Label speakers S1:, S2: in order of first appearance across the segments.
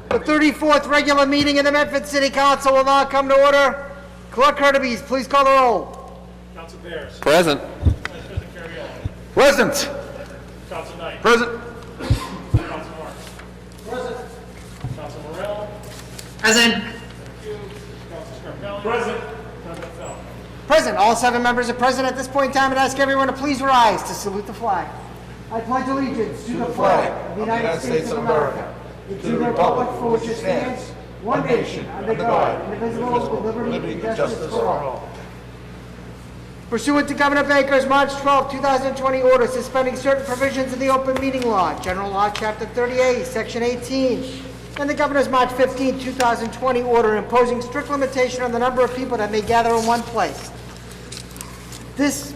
S1: The 34th regular meeting of the Medford City Council will now come to order. Clerk Hurtubise, please call the roll.
S2: Council Bears.
S3: Present.
S2: Vice President Carriello.
S3: Present.
S2: Council Knight.
S3: Present.
S2: Council Marks. Present. Council Morell.
S4: Present.
S2: Thank you. Council Scarpelli. Present. President Falco.
S1: Present. All 7 members are present at this point in time, and ask everyone to please rise to salute the flag. I pledge allegiance to the flag of the United States of America, and to the republic for which it stands, one nation, under God, indivisible, with liberty and justice for all. Pursuant to Governor Baker's March 12, 2020 order suspending certain provisions of the Open Meeting Law, General Law, Chapter 38, Section 18, and the Governor's March 15, 2020 order imposing strict limitation on the number of people that may gather in one place. This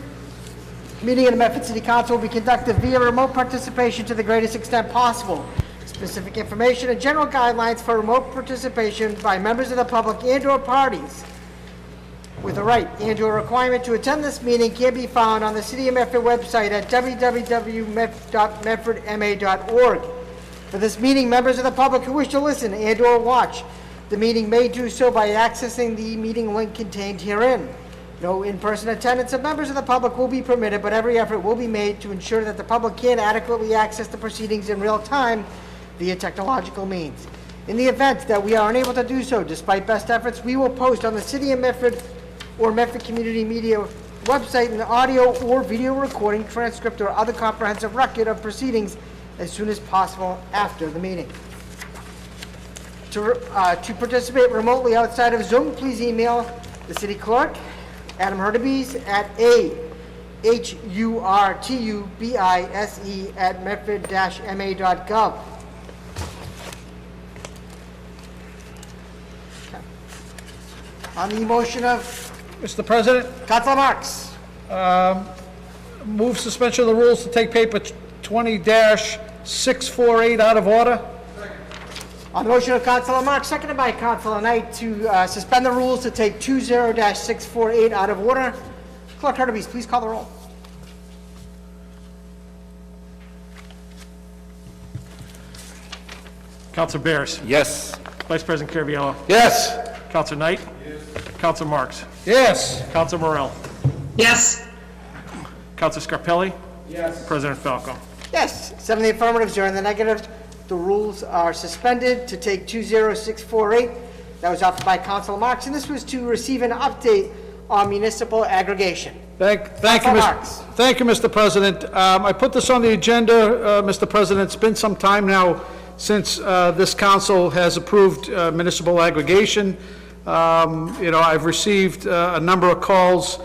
S1: meeting of the Medford City Council will be conducted via remote participation to the greatest extent possible. Specific information and general guidelines for remote participation by members of the public and/or parties with a right and/or requirement to attend this meeting can be found on the City of Medford website at www.medfordma.org. For this meeting, members of the public who wish to listen and/or watch the meeting may do so by accessing the meeting link contained herein. No in-person attendance of members of the public will be permitted, but every effort will be made to ensure that the public can adequately access the proceedings in real time via technological means. In the event that we are unable to do so, despite best efforts, we will post on the City of Medford or Medford Community Media website an audio or video recording, transcript, or other comprehensive record of proceedings as soon as possible after the meeting. To participate remotely outside of Zoom, please email the City Clerk, Adam Hurtubise, at ahurtubise@medford-ma.gov. On the motion of
S5: Mr. President,
S1: Councilor Marks.
S5: move suspension of the rules to take paper 20-648 out of order.
S1: On the motion of Councilor Marks, seconded by Councilor Knight, to suspend the rules to take 20-648 out of order. Clerk Hurtubise, please call the roll.
S2: Council Bears.
S3: Yes.
S2: Vice President Carriello.
S3: Yes.
S2: Council Knight. Yes. Council Marks.
S5: Yes.
S2: Council Morell.
S4: Yes.
S2: Council Scarpelli. Yes. President Falco.
S1: Yes, 7 in the affirmative, 0 in the negative. The rules are suspended to take 20-648. That was offered by Councilor Marks, and this was to receive an update on municipal aggregation.
S5: Thank you,
S1: Councilor Marks.
S5: Thank you, Mr. President. I put this on the agenda, Mr. President. It's been some time now since this council has approved municipal aggregation. I've received a number of calls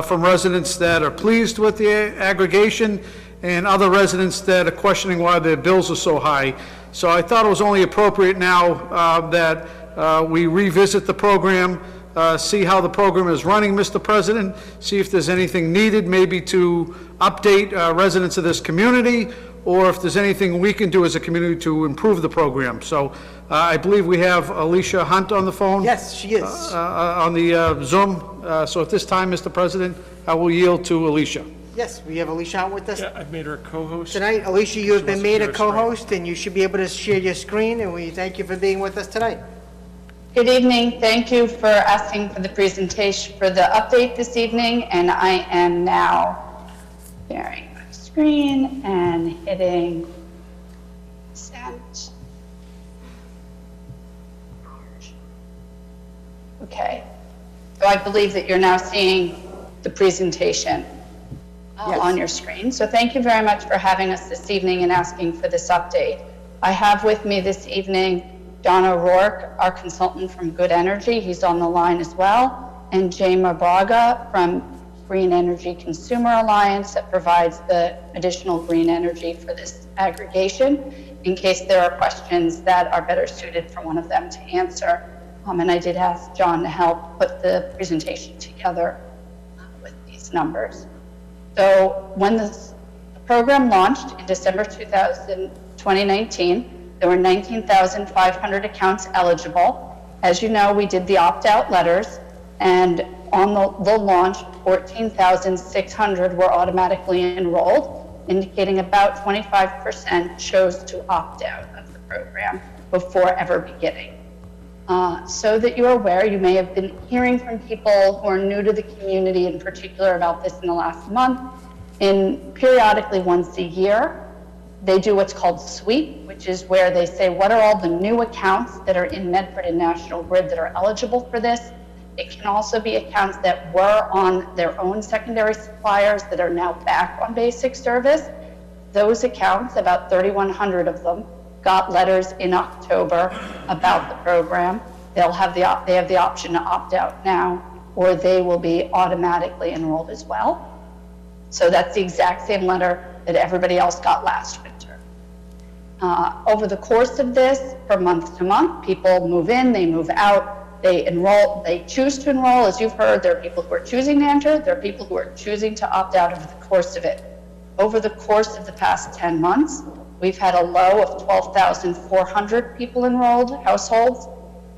S5: from residents that are pleased with the aggregation and other residents that are questioning why their bills are so high. So I thought it was only appropriate now that we revisit the program, see how the program is running, Mr. President, see if there's anything needed maybe to update residents of this community, or if there's anything we can do as a community to improve the program. So I believe we have Alicia Hunt on the phone.
S1: Yes, she is.
S5: On the Zoom. So at this time, Mr. President, I will yield to Alicia.
S1: Yes, we have Alicia out with us
S2: Yeah, I've made her a co-host.
S1: tonight. Alicia, you have been made a
S2: wants to share her
S1: co-host, and you should be able to share your screen, and we thank you for being with us tonight.
S6: Good evening. Thank you for asking for the presentation for the update this evening, and I am now sharing my screen and hitting send. Okay. So I believe that you're now seeing the presentation
S1: Yes.
S6: on your screen. So thank you very much for having us this evening and asking for this update. I have with me this evening Don O'Rourke, our consultant from Good Energy. He's on the line as well. And Jay Marbaga from Green Energy Consumer Alliance that provides the additional green energy for this aggregation in case there are questions that are better suited for one of them to answer. And I did ask John to help put the presentation together with these numbers. So when the program launched in December 2019, there were 19,500 accounts eligible. As you know, we did the opt-out letters, and on the launch, 14,600 were automatically enrolled, indicating about 25% chose to opt out of the program, before ever beginning. So that you're aware, you may have been hearing from people who are new to the community in particular about this in the last month. Periodically once a year, they do what's called sweep, which is where they say, what are all the new accounts that are in Medford and National Grid that are eligible for this? It can also be accounts that were on their own secondary suppliers that are now back on basic service. Those accounts, about 3,100 of them, got letters in October about the program. They have the option to opt out now, or they will be automatically enrolled as well. So that's the exact same letter that everybody else got last winter. Over the course of this, from month to month, people move in, they move out, they enroll, they choose to enroll. As you've heard, there are people who are choosing to enter, there are people who are choosing to opt out over the course of it. Over the course of the past 10 months, we've had a low of 12,400 people enrolled, households,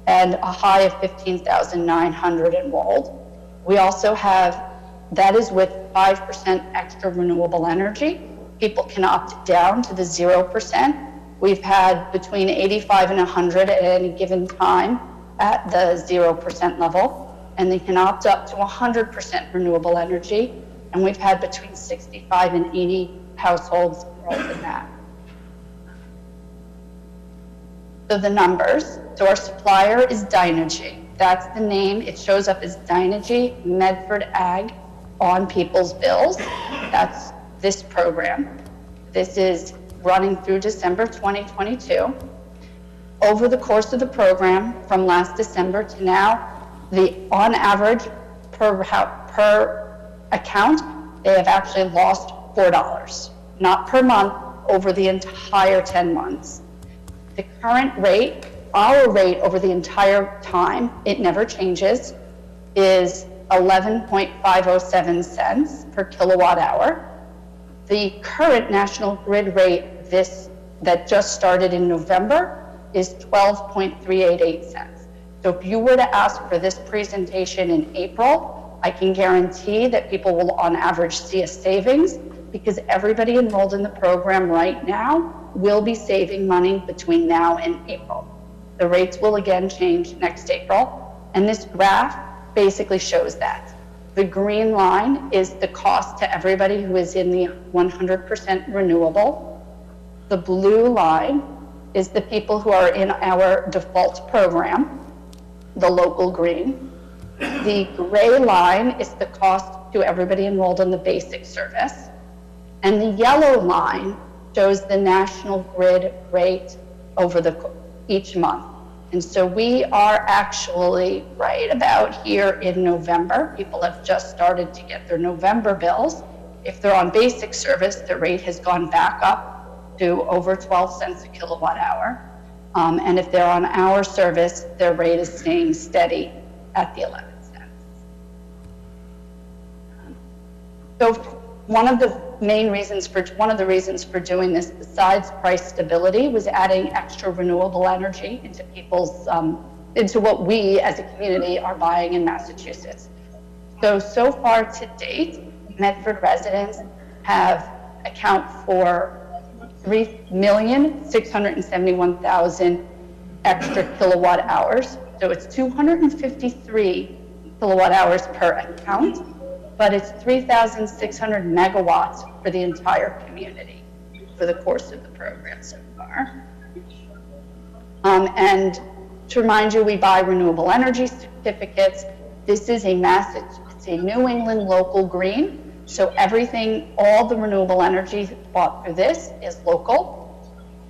S6: and a high of 15,900 enrolled. We also have, that is with 5% extra renewable energy. People can opt down to the 0%. We've had between 85 and 100 at any given time at the 0% level, and they can opt up to 100% renewable energy, and we've had between 65 and 80 households enrolled in that. So the numbers, so our supplier is Dynegy. That's the name. It shows up as Dynegy Medford Ag on people's bills. That's this program. This is running through December 2022. Over the course of the program, from last December to now, on average per account, they have actually lost $4, not per month, over the entire 10 months. The current rate, our rate over the entire time, it never changes, is 11.507 cents per kilowatt hour. The current National Grid rate, that just started in November, is 12.388 cents. So if you were to ask for this presentation in April, I can guarantee that people will on average see a savings, because everybody enrolled in the program right now will be saving money between now and April. The rates will again change next April, and this graph basically shows that. The green line is the cost to everybody who is in the 100% renewable. The blue line is the people who are in our default program, the local green. The gray line is the cost to everybody enrolled in the basic service. And the yellow line shows the National Grid rate over each month. And so we are actually right about here in November. People have just started to get their November bills. If they're on basic service, the rate has gone back up to over 12 cents a kilowatt hour. And if they're on our service, their rate is staying steady at the 11 cents. So one of the reasons for doing this, besides price stability, was adding extra renewable energy into people's, into what we as a community are buying in Massachusetts. So far to date, Medford residents have account for 3,671,000 extra kilowatt hours. So it's 253 kilowatt hours per account, but it's 3,600 megawatts for the entire community for the course of the program so far. And to remind you, we buy renewable energy certificates. This is it's a New England local green. So everything, all the renewable energy bought through this is local.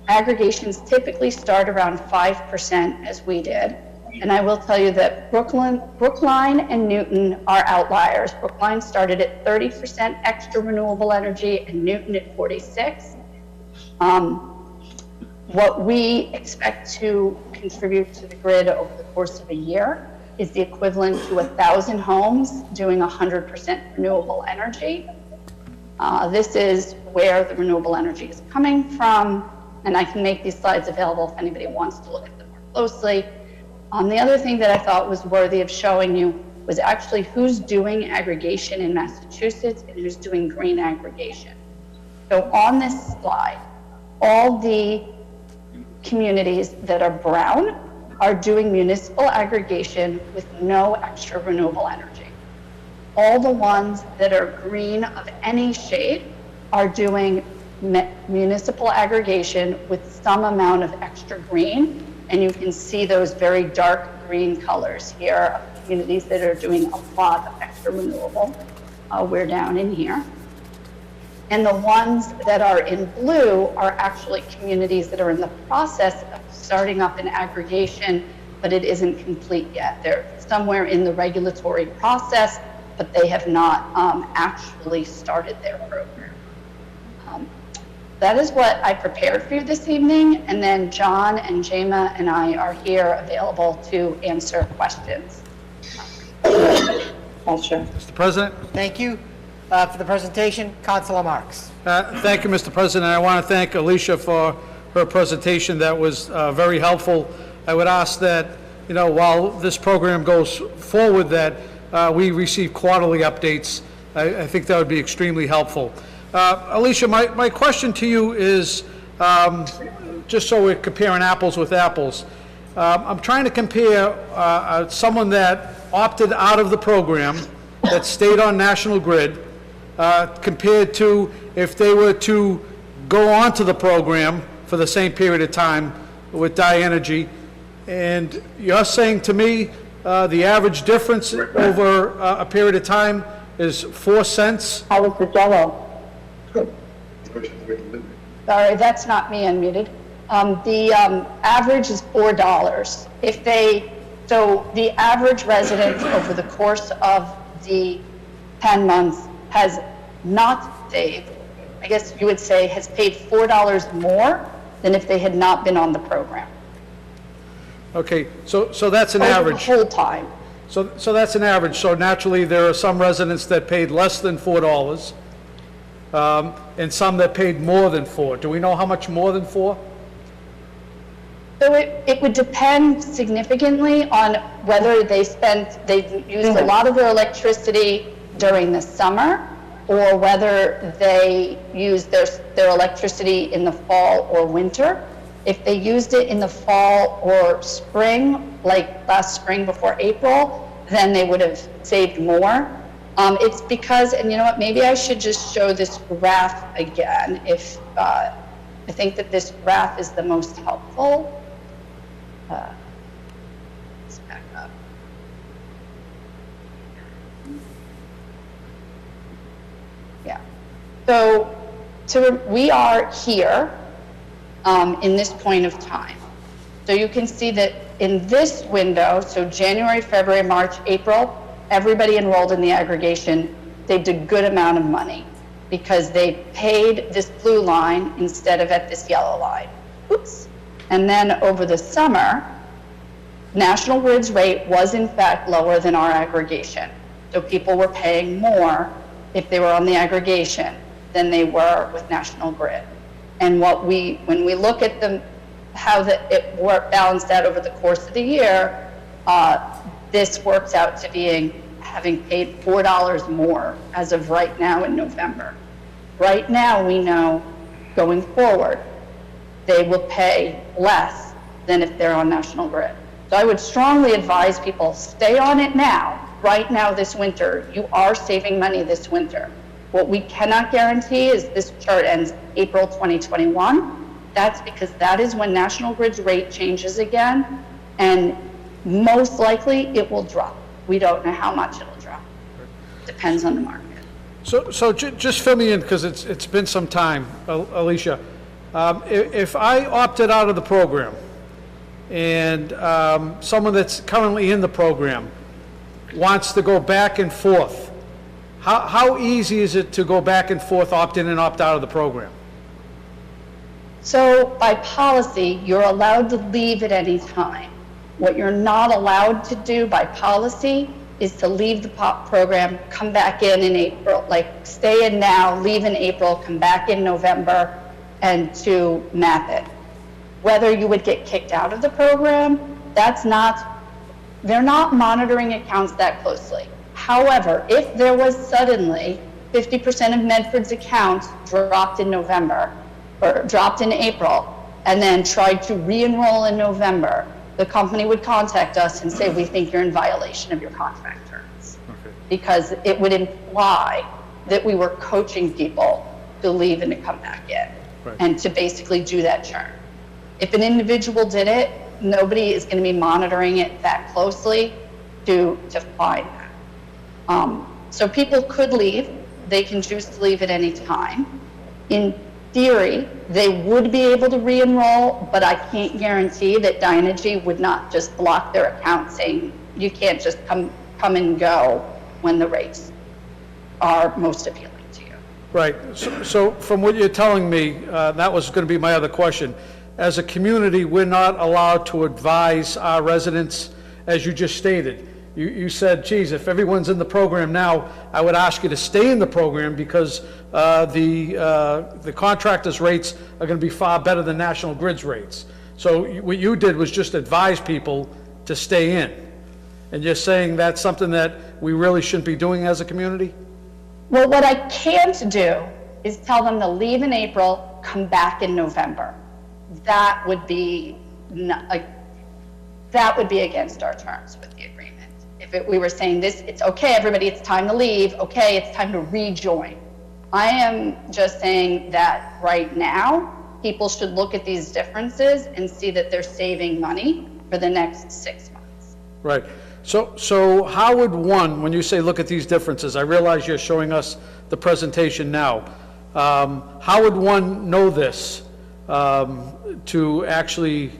S6: Aggregations typically start around 5%, as we did. And I will tell you that Brookline and Newton are outliers. Brookline started at 30% extra renewable energy and Newton at 46%. What we expect to contribute to the grid over the course of a year is the equivalent to 1,000 homes doing 100% renewable energy. This is where the renewable energy is coming from, and I can make these slides available if anybody wants to look at them more closely. The other thing that I thought was worthy of showing you was actually who's doing aggregation in Massachusetts and who's doing green aggregation. So on this slide, all the communities that are brown are doing municipal aggregation with no extra renewable energy. All the ones that are green of any shade are doing municipal aggregation with some amount of extra green. And you can see those very dark green colors here of communities that are doing a lot of extra renewable. We're down in here. And the ones that are in blue are actually communities that are in the process of starting up an aggregation, but it isn't complete yet. They're somewhere in the regulatory process, but they have not actually started their program. That is what I prepared for you this evening, and then John and Jema and I are here available to answer questions.
S5: Mr. President?
S1: Thank you for the presentation. Councilor Marks.
S5: Thank you, Mr. President. I want to thank Alicia for her presentation. That was very helpful. I would ask that, while this program goes forward, that we receive quarterly updates. I think that would be extremely helpful. Alicia, my question to you is, just so we're comparing apples with apples, I'm trying to compare someone that opted out of the program, that stayed on National Grid, compared to if they were to go onto the program for the same period of time with DiEnergy. And you're saying to me the average difference over a period of time is 4 cents?
S6: How was the jello? Sorry, that's not me unmuted. The average is $4. So the average resident over the course of the 10 months has not saved, I guess you would say, has paid $4 more than if they had not been on the program.
S5: Okay, so that's an
S6: Over
S5: average.
S6: the whole time.
S5: So that's an average. So naturally, there are some residents that paid less than $4, and some that paid more than $4. Do we know how much more than $4?
S6: So it would depend significantly on whether they've used a lot of their electricity during the summer, or whether they used their electricity in the fall or winter. If they used it in the fall or spring, like last spring before April, then they would have saved more. It's because, and you know what, maybe I should just show this graph again. If I think that this graph is the most helpful. Let's back up. Yeah. So we are here in this point of time. So you can see that in this window, so January, February, March, April, everybody enrolled in the aggregation saved a good amount of money because they paid this blue line instead of at this yellow line. Oops. And then over the summer, National Grid's rate was in fact lower than our aggregation. So people were paying more if they were on the aggregation than they were with National Grid. And when we look at how it balanced out over the course of the year, this works out to having paid $4 more as of right now in November. Right now, we know going forward, they will pay less than if they're on National Grid. So I would strongly advise people, stay on it now. Right now this winter, you are saving money this winter. What we cannot guarantee is this chart ends April 2021. That's because that is when National Grid's rate changes again, and most likely it will drop. We don't know how much it'll drop. Depends on the market.
S5: So just fill me in, because it's been some time, Alicia. If I opted out of the program, and someone that's currently in the program wants to go back and forth, how easy is it to go back and forth, opt in and opt out of the program?
S6: So by policy, you're allowed to leave at any time. What you're not allowed to do by policy is to leave the program, come back in April, like stay in now, leave in April, come back in November, and to map it. Whether you would get kicked out of the program, they're not monitoring accounts that closely. However, if there was suddenly 50% of Medford's accounts dropped in November, or dropped in April, and then tried to re-enroll in November, the company would contact us and say, we think you're in violation of your contract terms. Because it would imply that we were coaching people to leave and to come back in, and to basically do that churn. If an individual did it, nobody is going to be monitoring it that closely to find that. So people could leave. They can choose to leave at any time. In theory, they would be able to re-enroll, but I can't guarantee that Dynegy would not just block their account saying, you can't just come and go when the rates are most appealing to you.
S5: Right. So from what you're telling me, that was going to be my other question. As a community, we're not allowed to advise our residents, as you just stated. You said, geez, if everyone's in the program now, I would ask you to stay in the program because the contractors' rates are going to be far better than National Grid's rates. So what you did was just advise people to stay in. And you're saying that's something that we really shouldn't be doing as a community?
S6: Well, what I can't do is tell them to leave in April, come back in November. That would be against our terms with the agreement. If we were saying this, it's okay, everybody, it's time to leave. Okay, it's time to rejoin. I am just saying that right now, people should look at these differences and see that they're saving money for the next 6 months.
S5: Right. So how would one, when you say look at these differences, I realize you're showing us the presentation now. How would one know this to actually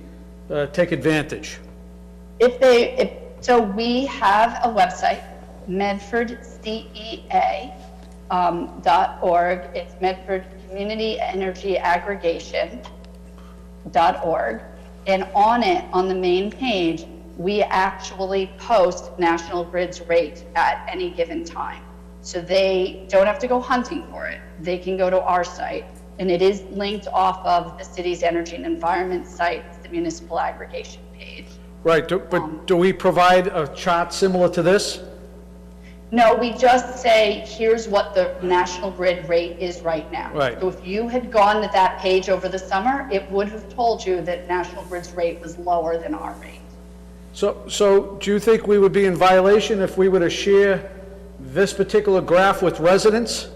S5: take advantage? So we have a website, medfordcea.org. It's Medford Community Energy Aggregation.org. And on it, on the main page, we actually post National Grid's rate at any given time. So they don't have to go hunting for it. They can go to our site, and it is linked off of the city's energy and environment site, the municipal aggregation page. Right, but do we provide a chart similar to this?
S6: No, we just say, here's what the National Grid rate is right now.
S5: Right.
S6: So if you had gone to that page over the summer, it would have told you that National Grid's rate was lower than our rate.
S5: So do you think we would be in violation if we were to share this particular graph with residents?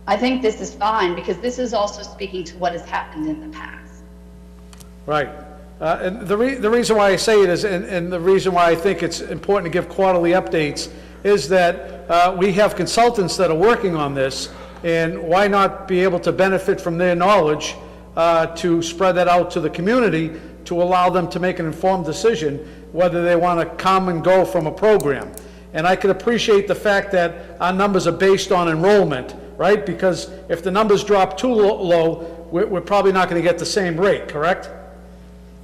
S6: I think this is fine, because this is also speaking to what has happened in the past.
S5: Right. And the reason why I say it is, and the reason why I think it's important to give quarterly updates, is that we have consultants that are working on this, and why not be able to benefit from their knowledge to spread that out to the community to allow them to make an informed decision whether they want to come and go from a program. And I can appreciate the fact that our numbers are based on enrollment, right? Because if the numbers drop too low, we're probably not going to get the same rate, correct?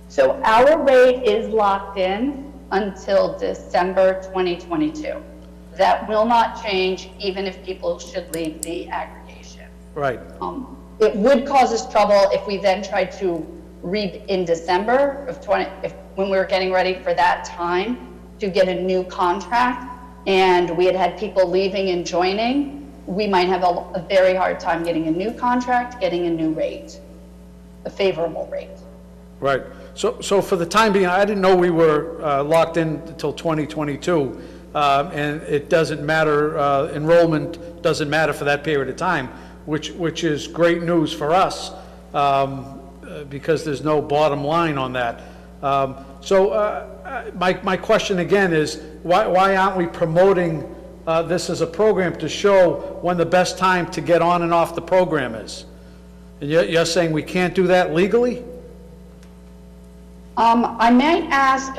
S6: So our rate is locked in until December 2022. That will not change even if people should leave the aggregation.
S5: Right.
S6: It would cause us trouble if we then tried to in December of when we were getting ready for that time to get a new contract, and we had people leaving and joining. We might have a very hard time getting a new contract, getting a new rate, a favorable rate.
S5: Right. So for the time being, I didn't know we were locked in until 2022, and it doesn't matter, enrollment doesn't matter for that period of time, which is great news for us, because there's no bottom line on that. My question again is, why aren't we promoting this as a program to show when the best time to get on and off the program is? And you're saying we can't do that legally?
S6: I might ask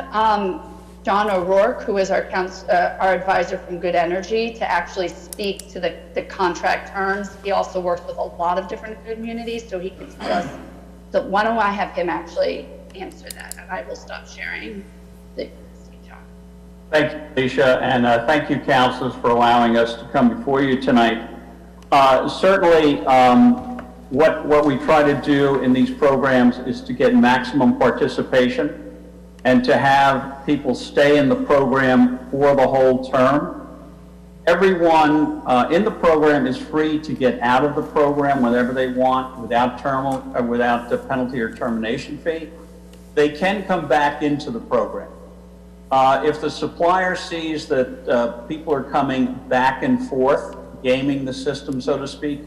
S6: John O'Rourke, who is our advisor from Good Energy, to actually speak to the contract terms. He also works with a lot of different communities, so he can tell us. So why don't I have him actually answer that, and I will stop sharing the John.
S3: Thank you, Alicia, and thank you, councilors, for allowing us to come before you tonight. Certainly, what we try to do in these programs is to get maximum participation and to have people stay in the program for the whole term. everyone in the program is free to get out of the program whenever they want without the penalty or termination fee. They can come back into the program. If the supplier sees that people are coming back and forth, gaming the system, so to speak,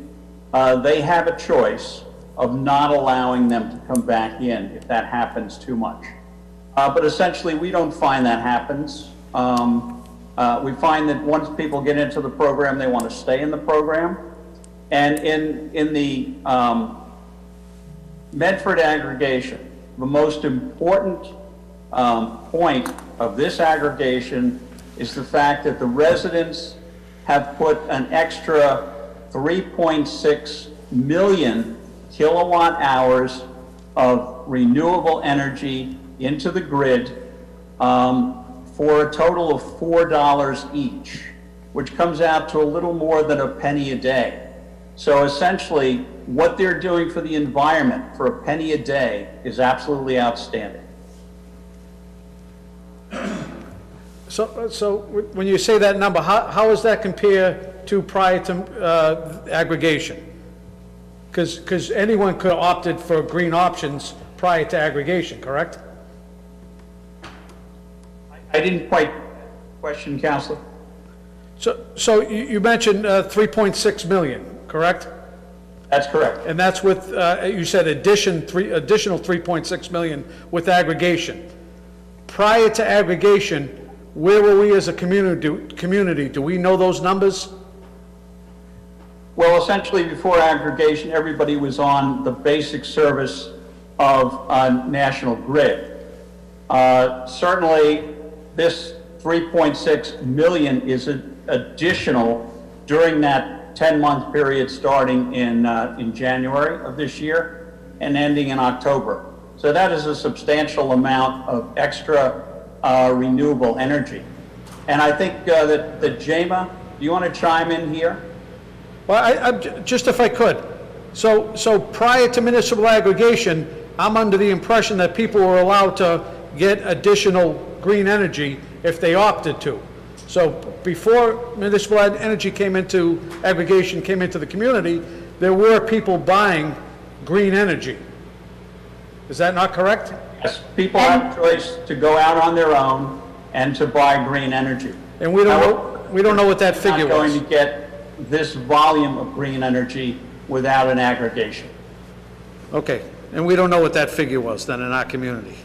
S3: they have a choice of not allowing them to come back in if that happens too much. But essentially, we don't find that happens. We find that once people get into the program, they want to stay in the program. And in the Medford aggregation, the most important point of this aggregation is the fact that the residents have put an extra 3.6 million kilowatt hours of renewable energy into the grid for a total of $4 each, which comes out to a little more than a penny a day. So essentially, what they're doing for the environment for a penny a day is absolutely outstanding.
S5: So when you say that number, how does that compare to prior to aggregation? Because anyone could have opted for green options prior to aggregation, correct?
S3: I didn't quite question, Counselor.
S5: So you mentioned 3.6 million, correct?
S3: That's correct.
S5: And that's with, you said additional 3.6 million with aggregation. Prior to aggregation, where were we as a community? Do we know those numbers?
S3: Well, essentially, before aggregation, everybody was on the basic service of National Grid. Certainly, this 3.6 million is additional during that 10-month period starting in January of this year and ending in October. So that is a substantial amount of extra renewable energy. And I think that Jema, do you want to chime in here?
S5: Well, just if I could. So prior to municipal aggregation, I'm under the impression that people were allowed to get additional green energy if they opted to. So before municipal energy came into aggregation, came into the community, there were people buying green energy. Is that not correct?
S3: Yes, people have a choice to go out on their own and to buy green energy.
S5: And we don't know what that figure
S3: Not
S5: was.
S3: going to get this volume of green energy without an aggregation.
S5: Okay, and we don't know what that figure was then in our community.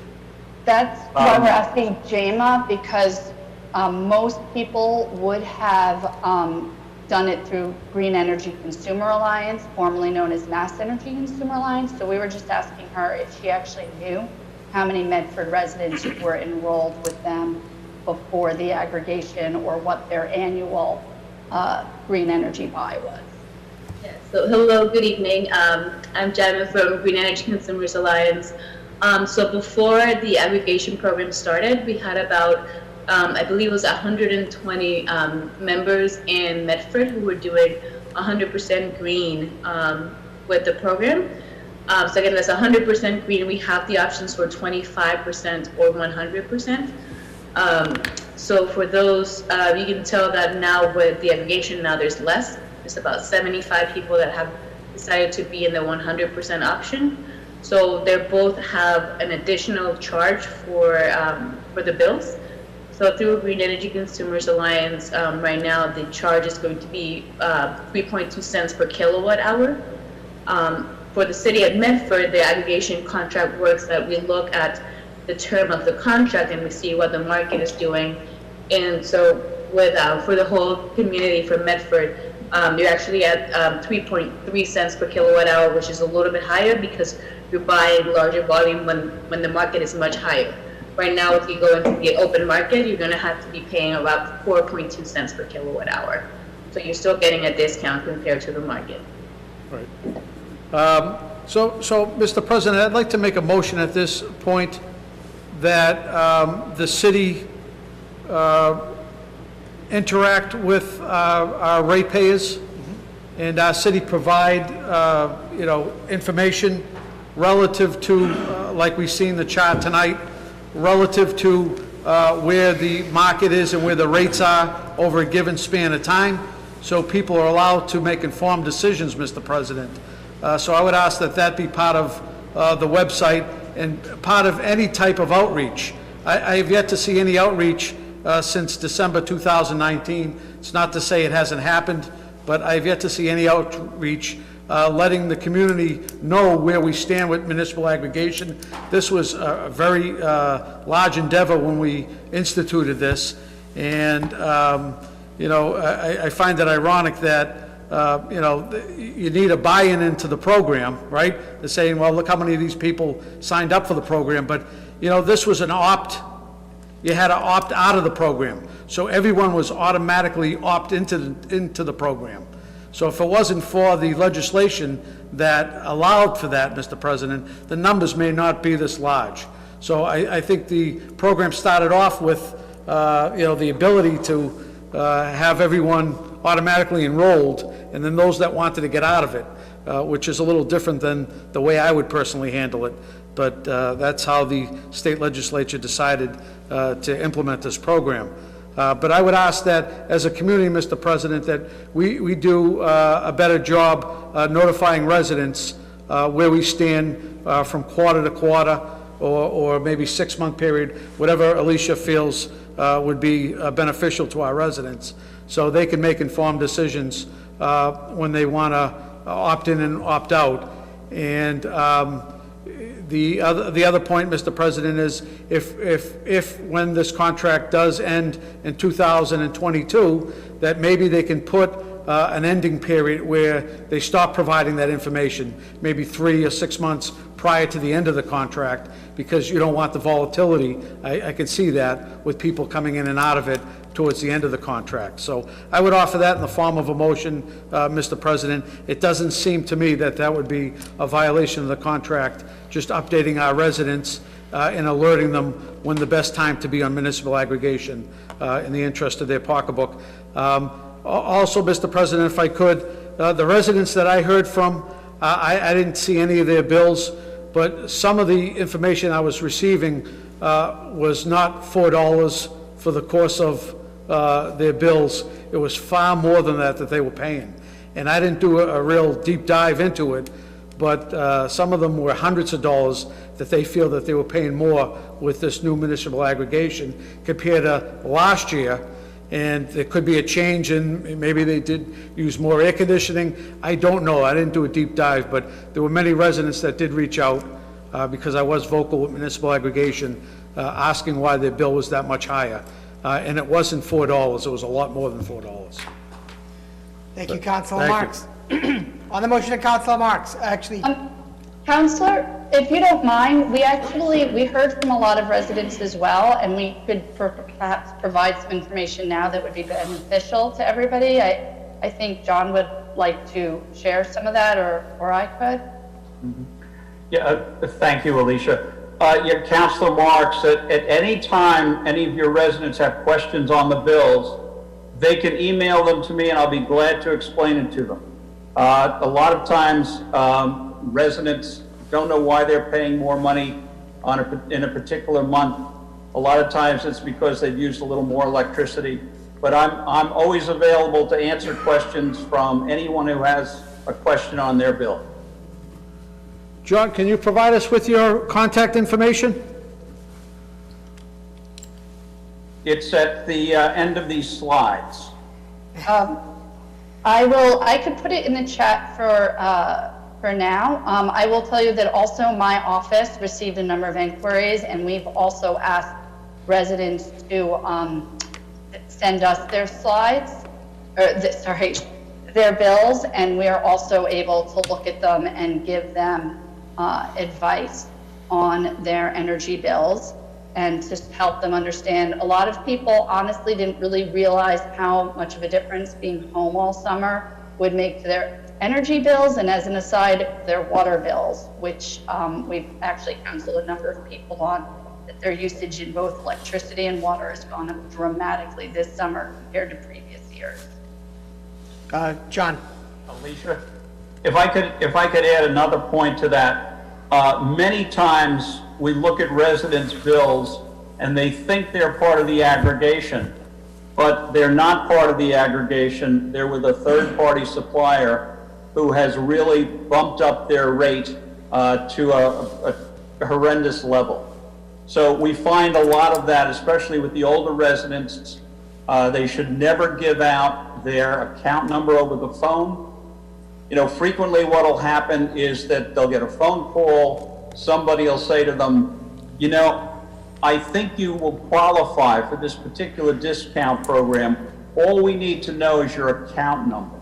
S6: That's why we're asking JAMA, because most people would have done it through Green Energy Consumer Alliance, formerly known as Mass Energy Consumer Alliance. So we were just asking her if she actually knew how many Medford residents were enrolled with them before the aggregation, or what their annual green energy buy was.
S7: Yeah, so hello, good evening. I'm Gemma from Green Energy Consumers Alliance. So before the aggregation program started, we had about, I believe it was 120 members in Medford who were doing 100% green with the program. So again, that's 100% green. We have the options for 25% or 100%. So for those, you can tell that now with the aggregation, now there's less. There's about 75 people that have decided to be in the 100% option. So they both have an additional charge for the bills. So through Green Energy Consumers Alliance, right now the charge is going to be 3.2 cents per kilowatt hour. For the city of Medford, the aggregation contract works that we look at the term of the contract and we see what the market is doing. And so with for the whole community for Medford, you're actually at 3.3 cents per kilowatt hour, which is a little bit higher because you're buying larger volume when the market is much higher. Right now, if you go into the open market, you're going to have to be paying about 4.2 cents per kilowatt hour. So you're still getting a discount compared to the market.
S5: Right. So, Mr. President, I'd like to make a motion at this point that the city interact with our ratepayers and our city provide, information relative to, like we see in the chart tonight, relative to where the market is and where the rates are over a given span of time, so people are allowed to make informed decisions, Mr. President. So I would ask that that be part of the website and part of any type of outreach. I have yet to see any outreach since December 2019. It's not to say it hasn't happened, but I have yet to see any outreach letting the community know where we stand with municipal aggregation. This was a very large endeavor when we instituted this, and you know, I find it ironic that you know, you need a buy-in into the program, right? They're saying, well, look how many of these people signed up for the program, but you know, this was an you had to opt out of the program, so everyone was automatically opt into the program. So if it wasn't for the legislation that allowed for that, Mr. President, the numbers may not be this large. So I think the program started off with, you know, the ability to have everyone automatically enrolled, and then those that wanted to get out of it, which is a little different than the way I would personally handle it. But that's how the state legislature decided to implement this program. But I would ask that, as a community, Mr. President, that we do a better job notifying residents where we stand from quarter to quarter, or maybe 6-month period, whatever Alicia feels would be beneficial to our residents, so they can make informed decisions when they want to opt in and opt out. And the other point, Mr. President, is if when this contract does end in 2022, that maybe they can put an ending period where they stop providing that information, maybe 3 or 6 months prior to the end of the contract, because you don't want the volatility. I can see that with people coming in and out of it towards the end of the contract. So I would offer that in the form of a motion, Mr. President. It doesn't seem to me that that would be a violation of the contract, just updating our residents and alerting them when the best time to be on municipal aggregation in the interest of their pocketbook. Also, Mr. President, if I could, the residents that I heard from, I didn't see any of their bills, but some of the information I was receiving was not $4 for the course of their bills. It was far more than that they were paying. And I didn't do a real deep dive into it, but some of them were hundreds of dollars that they feel that they were paying more with this new municipal aggregation compared to last year. And there could be a change in, maybe they did use more air conditioning. I don't know. I didn't do a deep dive, but there were many residents that did reach out because I was vocal with municipal aggregation, asking why their bill was that much higher. And it wasn't $4. It was a lot more than $4.
S1: Thank you, Councilor
S5: Thank
S1: Marks. On the motion of Councilor Marks, actually,
S6: Counselor, if you don't mind, we heard from a lot of residents as well, and we could perhaps provide some information now that would be beneficial to everybody. I think John would like to share some of that, or I could.
S3: Yeah, thank you, Alicia. Yeah, Councilor Marks, at any time any of your residents have questions on the bills, they can email them to me and I'll be glad to explain it to them. A lot of times residents don't know why they're paying more money in a particular month. A lot of times it's because they've used a little more electricity. But I'm always available to answer questions from anyone who has a question on their bill.
S5: John, can you provide us with your contact information?
S3: It's at the end of these slides.
S6: I could put it in the chat for now. I will tell you that also my office received a number of inquiries, and we've also asked residents to send us their slides, or their bills, and we are also able to look at them and give them advice on their energy bills and just help them understand. A lot of people honestly didn't really realize how much of a difference being home all summer would make to their energy bills, and as an aside, their water bills, which we've actually counseled a number of people on, that their usage in both electricity and water has gone up dramatically this summer compared to previous years.
S1: John.
S3: Alicia, if I could add another point to that, many times we look at residents' bills and they think they're part of the aggregation, but they're not part of the aggregation. They're with a third-party supplier who has really bumped up their rate to a horrendous level. So we find a lot of that, especially with the older residents. They should never give out their account number over the phone. You know, frequently what will happen is that they'll get a phone call, somebody will say to them, you know, I think you will qualify for this particular discount program. All we need to know is your account number.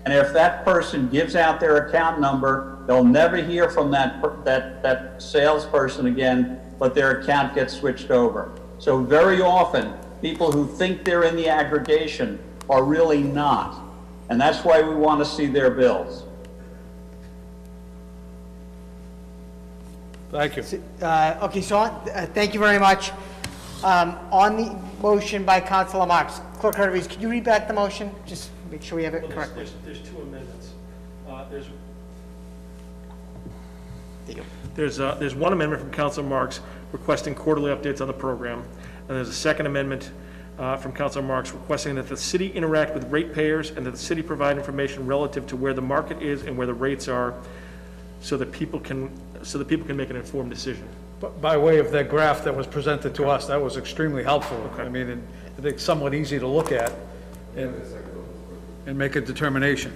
S3: And if that person gives out their account number, they'll never hear from that salesperson again, but their account gets switched over. So very often, people who think they're in the aggregation are really not. And that's why we want to see their bills.
S5: Thank you.
S1: Okay, so, thank you very much. On the motion by Councilor Marks, Clerk Hurtubise, could you read back the motion? Just make sure we have it correctly.
S2: There's two amendments.
S1: There you go.
S2: There's one amendment from Councilor Marks requesting quarterly updates on the program, and there's a second amendment from Councilor Marks requesting that the city interact with ratepayers and that the city provide information relative to where the market is and where the rates are, so that people can make an informed decision.
S5: By way of that graph that was presented to us, that was extremely helpful.
S2: Okay.
S5: I mean, I think somewhat easy to look at and make a determination.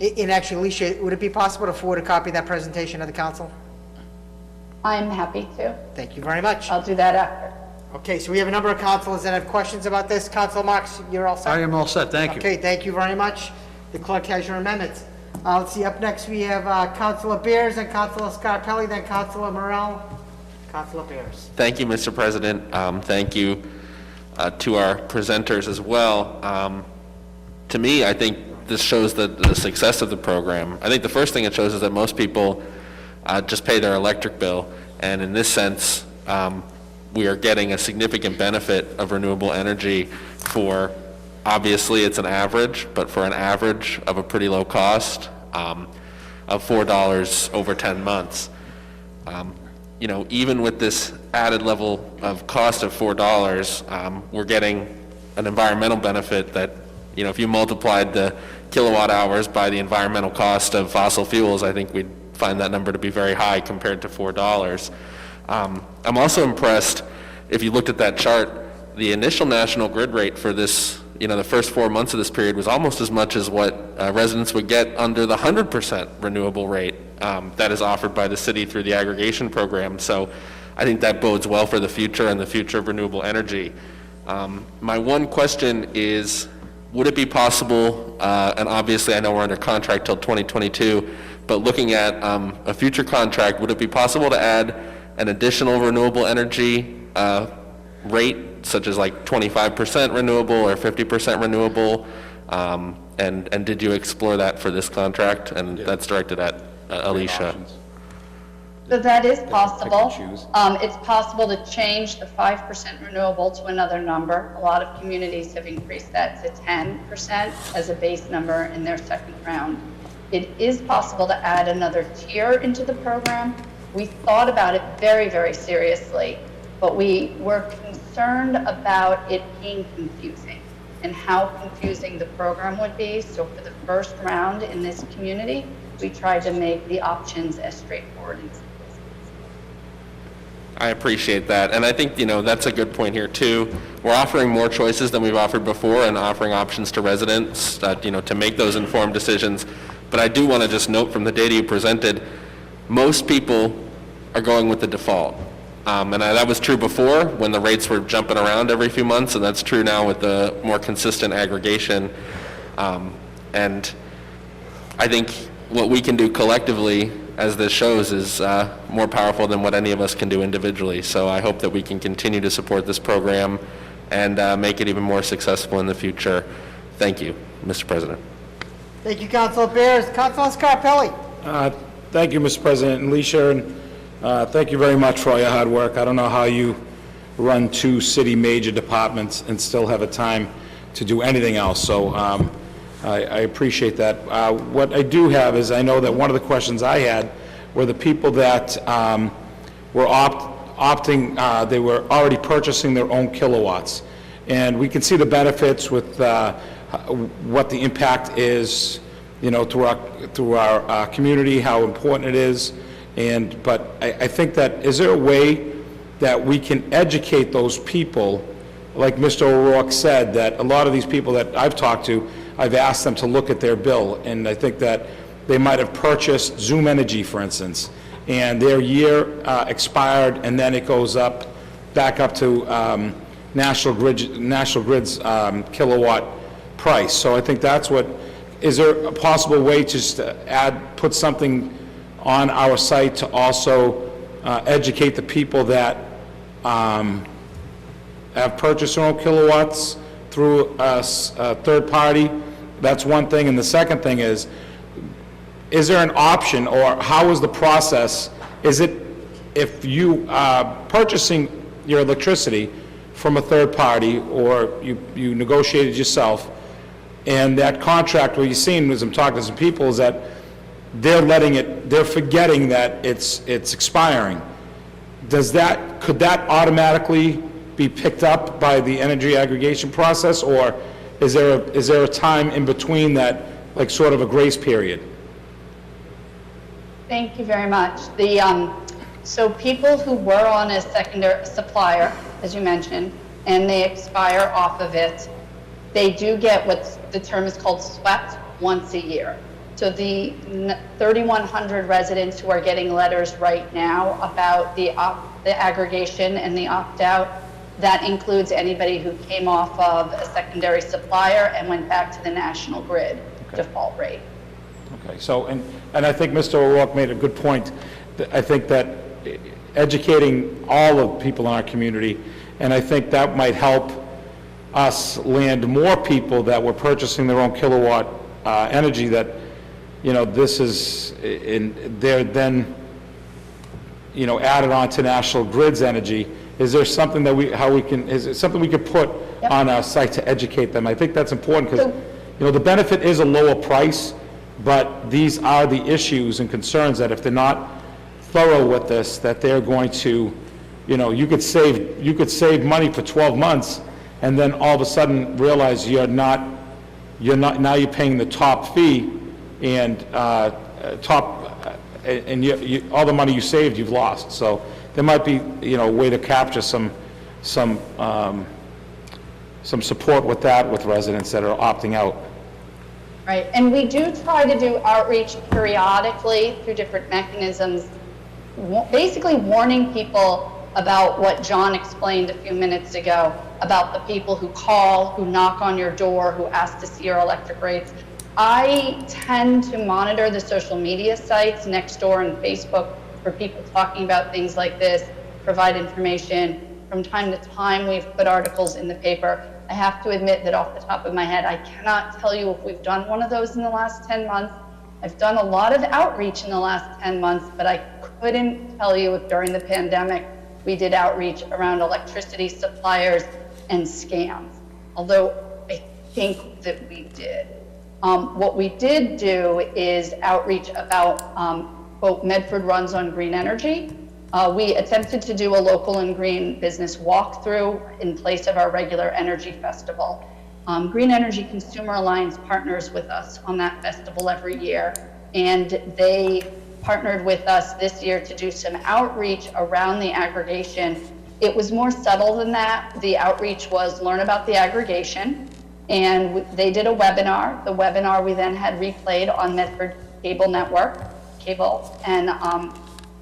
S1: And actually, Alicia, would it be possible to forward a copy of that presentation to the council?
S6: I'm happy to.
S1: Thank you very much.
S6: I'll do that after.
S1: Okay, so we have a number of councilors that have questions about this. Councilor Marks, you're all set?
S5: I am all set, thank you.
S1: Okay, thank you very much. The clerk has your amendments. Let's see, up next we have Councilor Bears and Councilor Scarpelli, then Councilor Morell. Councilor Bears.
S8: Thank you, Mr. President. Thank you to our presenters as well. To me, I think this shows the success of the program. I think the first thing it shows is that most people just pay their electric bill, and in this sense, we are getting a significant benefit of renewable energy for, obviously it's an average, but for an average of a pretty low cost of $4 over 10 months. You know, even with this added level of cost of $4, we're getting an environmental benefit that, you know, if you multiplied the kilowatt hours by the environmental cost of fossil fuels, I think we'd find that number to be very high compared to $4. I'm also impressed, if you looked at that chart, the initial national grid rate for this, you know, the first 4 months of this period was almost as much as what residents would get under the 100% renewable rate that is offered by the city through the aggregation program. So I think that bodes well for the future and the future of renewable energy. My one question is, would it be possible, and obviously I know we're under contract till 2022, but looking at a future contract, would it be possible to add an additional renewable energy rate, such as like 25% renewable or 50% renewable? And did you explore that for this contract? And that's directed at Alicia.
S6: So that is possible. It's possible to change the 5% renewable to another number. A lot of communities have increased that to 10% as a base number in their second round. It is possible to add another tier into the program. We thought about it very, very seriously, but we were concerned about it being confusing and how confusing the program would be. So for the first round in this community, we tried to make the options as straightforward as possible.
S8: I appreciate that, and I think, you know, that's a good point here too. We're offering more choices than we've offered before and offering options to residents, you know, to make those informed decisions. But I do want to just note from the data you presented, most people are going with the default. And that was true before when the rates were jumping around every few months, and that's true now with the more consistent aggregation. And I think what we can do collectively, as this shows, is more powerful than what any of us can do individually. So I hope that we can continue to support this program and make it even more successful in the future. Thank you, Mr. President.
S1: Thank you, Councilor Bears. Councilor Scarpelli.
S9: Thank you, Mr. President. And Alicia, and thank you very much for all your hard work. I don't know how you run two city major departments and still have a time to do anything else, so I appreciate that. What I do have is, I know that one of the questions I had were the people that were opting, they were already purchasing their own kilowatts. And we can see the benefits with what the impact is, you know, through our community, how important it is. But I think that, is there a way that we can educate those people, like Mr. O'Rourke said, that a lot of these people that I've talked to, I've asked them to look at their bill, and I think that they might have purchased Zoom Energy, for instance, and their year expired, and then it goes back up to National Grid's kilowatt price. So I think that's what, is there a possible way just to put something on our site to also educate the people that have purchased their own kilowatts through a third party? That's one thing. And the second thing is there an option, or how is the process? Is it, if you are purchasing your electricity from a third party, or you negotiated yourself, and that contract, what you're seeing as I'm talking to some people, is that they're forgetting that it's expiring. Could that automatically be picked up by the energy aggregation process, or is there a time in between that, like sort of a grace period?
S6: Thank you very much. So people who were on a secondary supplier, as you mentioned, and they expire off of it, they do get the term is called swept once a year. So the 3,100 residents who are getting letters right now about the aggregation and the opt-out, that includes anybody who came off of a secondary supplier and went back to the National Grid default rate.
S9: Okay, so, and I think Mr. O'Rourke made a good point. I think that educating all of the people in our community, and I think that might help us land more people that were purchasing their own kilowatt energy, that, you know, this is, they're then, you know, added on to National Grid's energy. Is there something that is it something we could put on our site to educate them? I think that's important, because, you know, the benefit is a lower price, but these are the issues and concerns that if they're not thorough with this, that they're going to, you know, you could save money for 12 months, and then all of a sudden realize now you're paying the top fee, and all the money you saved, you've lost. So there might be, you know, a way to capture some support with that, with residents that are opting out.
S6: Right, and we do try to do outreach periodically through different mechanisms, basically warning people about what John explained a few minutes ago, about the people who call, who knock on your door, who ask to see your electric rates. I tend to monitor the social media sites, Nextdoor and Facebook, for people talking about things like this, provide information. From time to time, we've put articles in the paper. I have to admit that off the top of my head, I cannot tell you if we've done one of those in the last 10 months. I've done a lot of outreach in the last 10 months, but I couldn't tell you if during the pandemic we did outreach around electricity suppliers and scams, although I think that we did. What we did do is outreach about, quote, Medford runs on green energy. We attempted to do a local and green business walkthrough in place of our regular energy festival. Green Energy Consumer Alliance partners with us on that festival every year, and they partnered with us this year to do some outreach around the aggregation. It was more subtle than that. The outreach was learn about the aggregation, and they did a webinar. The webinar we then had replayed on Medford Cable Network, and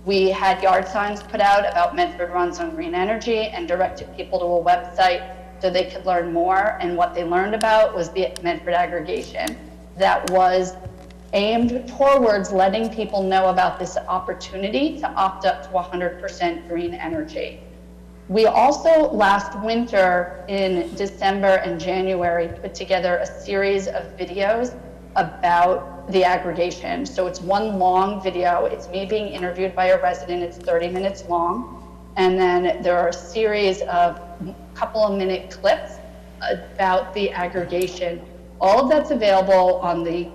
S6: we had yard signs put out about Medford runs on green energy and directed people to a website so they could learn more. And what they learned about was the Medford aggregation that was aimed towards letting people know about this opportunity to opt up to 100% green energy. We also last winter in December and January put together a series of videos about the aggregation. So it's one long video. It's me being interviewed by a resident. It's 30 minutes long. And then there are a series of couple of minute clips about the aggregation. All of that's available on the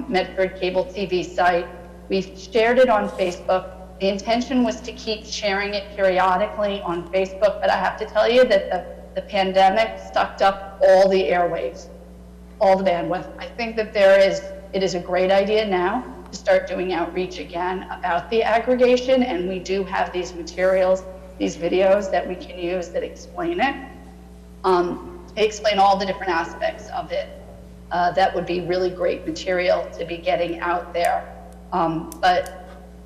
S6: Medford Cable TV site. We've shared it on Facebook. the intention was to keep sharing it periodically on Facebook, but I have to tell you that the pandemic sucked up all the airwaves, all the bandwidth. I think that it is a great idea now to start doing outreach again about the aggregation, and we do have these materials, these videos that we can use that explain it. They explain all the different aspects of it. That would be really great material to be getting out there. But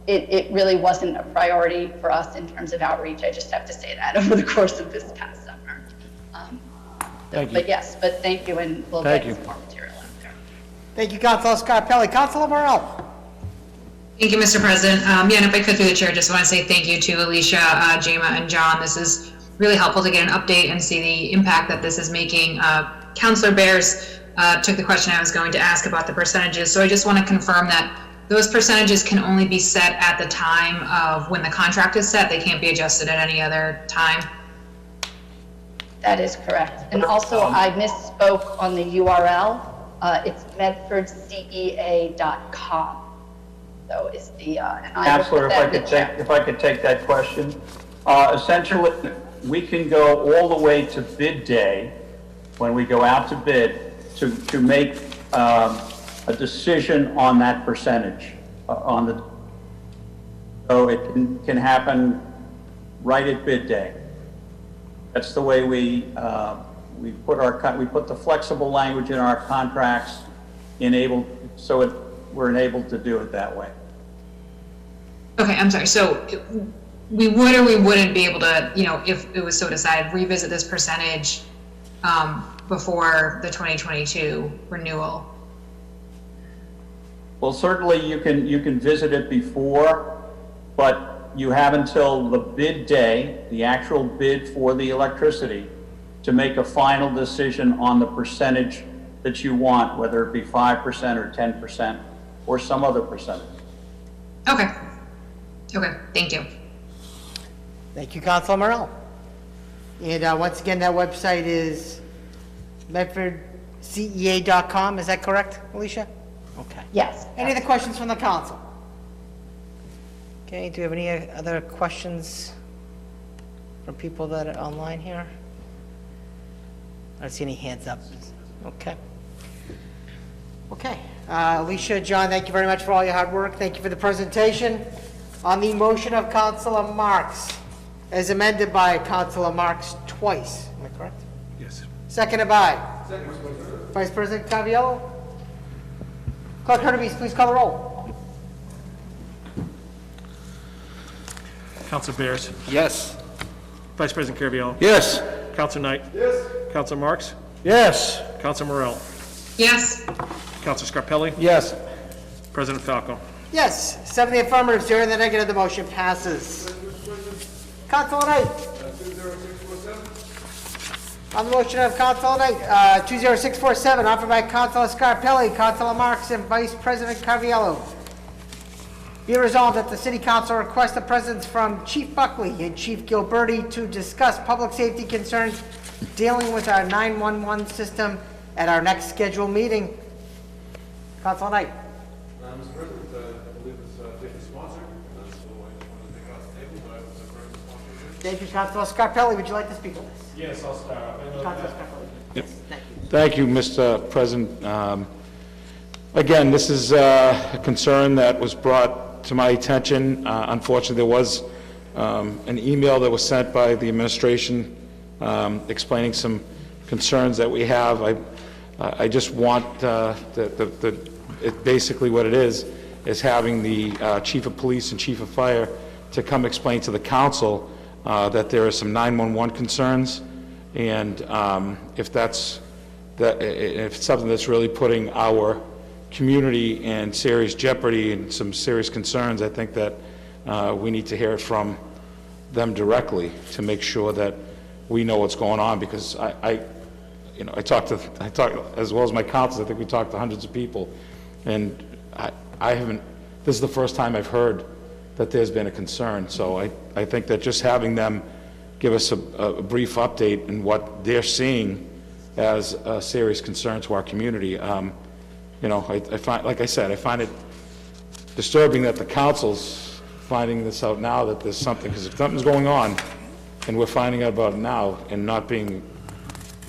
S6: it really wasn't a priority for us in terms of outreach. I just have to say that over the course of this past summer.
S5: Thank you.
S6: But yes, but thank you, and we'll
S5: Thank
S6: get
S5: you.
S6: some more material out there.
S1: Thank you, Councilor Scarpelli. Councilor Morell.
S4: Thank you, Mr. President. Yeah, and if I could through the chair, just want to say thank you to Alicia, Jama, and John. This is really helpful to get an update and see the impact that this is making. Councilor Bears took the question I was going to ask about the percentages. So I just want to confirm that those percentages can only be set at the time of when the contract is set. They can't be adjusted at any other time.
S6: That is correct. And also, I misspoke on the URL. It's medfordcea.com. So it's the, and I will
S3: Counselor,
S6: put that in the chat.
S3: if I could take that question. Essentially, we can go all the way to bid day, when we go out to bid, to make a decision on that percentage, so it can happen right at bid day. That's the way we put the flexible language in our contracts, we're enabled to do it that way.
S4: Okay, I'm sorry. So we would or we wouldn't be able to, if it was so decided, revisit this percentage before the 2022 renewal?
S3: Well, certainly you can visit it before, but you have until the bid day, the actual bid for the electricity, to make a final decision on the percentage that you want, whether it be 5% or 10% or some other percentage.
S4: Okay. Okay, thank you.
S1: Thank you, Councilor Morell. And once again, that website is medfordcea.com. Is that correct, Alicia? Okay.
S6: Yes.
S1: Any other questions from the council? Okay, do we have any other questions from people that are online here? I don't see any hands up. Okay. Okay. Alicia, John, thank you very much for all your hard work. Thank you for the presentation. On the motion of Councilor Marks, as amended by Councilor Marks twice, am I correct?
S2: Yes.
S1: Seconded by? Vice President Caraviallo? Clerk Hurtubise, please call the roll.
S2: Councilor Bears.
S8: Yes.
S2: Vice President Caraviallo.
S5: Yes.
S2: Councilor Knight. Yes. Councilor Marks.
S5: Yes.
S2: Councilor Morell.
S4: Yes.
S2: Councilor Scarpelli.
S5: Yes.
S2: President Falco.
S1: Yes, 7 in the affirmative, 0 in the negative, the motion passes. Councilor Knight. On the motion of Councilor Knight, 20647, offered by Councilor Scarpelli, Councilor Marks, and Vice President Caraviallo. Be resolved that the City Council request the presence from Chief Buckley and Chief Gilberti to discuss public safety concerns dealing with our 911 system at our next scheduled meeting. Councilor Knight.
S10: Mr. President, I believe it's safety sponsored, so I just wanted to take off the table, but I was a friend sponsorship.
S1: Thank you, Councilor Scarpelli. Would you like to speak on this?
S10: Yes, I'll start off. I know
S1: Councilor
S10: that-
S1: Scarpelli. Yes, thank you.
S9: Thank you, Mr. President. Again, this is a concern that was brought to my attention. Unfortunately, there was an email that was sent by the administration explaining some concerns that we have. I just want basically what it is having the chief of police and chief of fire to come explain to the council that there are some 911 concerns, and if it's something that's really putting our community in serious jeopardy and some serious concerns, I think that we need to hear it from them directly to make sure that we know what's going on, because I talked, as well as my council, I think we talked to hundreds of people, and I haven't, this is the first time I've heard that there's been a concern. So I think that just having them give us a brief update in what they're seeing as a serious concern to our community. I find, like I said, I find it disturbing that the council's finding this out now, that there's something, because if something's going on, and we're finding out about it now and not being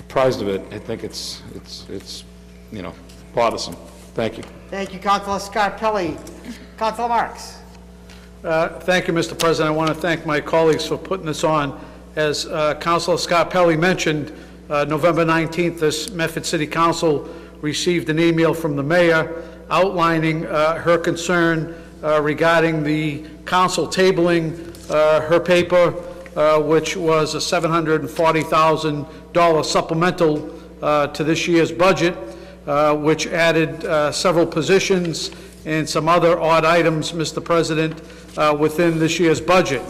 S9: apprised of it, I think it's bothersome. Thank you.
S1: Thank you, Councilor Scarpelli. Councilor Marks.
S5: Thank you, Mr. President. I want to thank my colleagues for putting this on. As Councilor Scarpelli mentioned, November 19th, this Medford City Council received an email from the mayor outlining her concern regarding the council tabling her paper, which was a $740,000 supplemental to this year's budget, which added several positions and some other odd items, Mr. President, within this year's budget.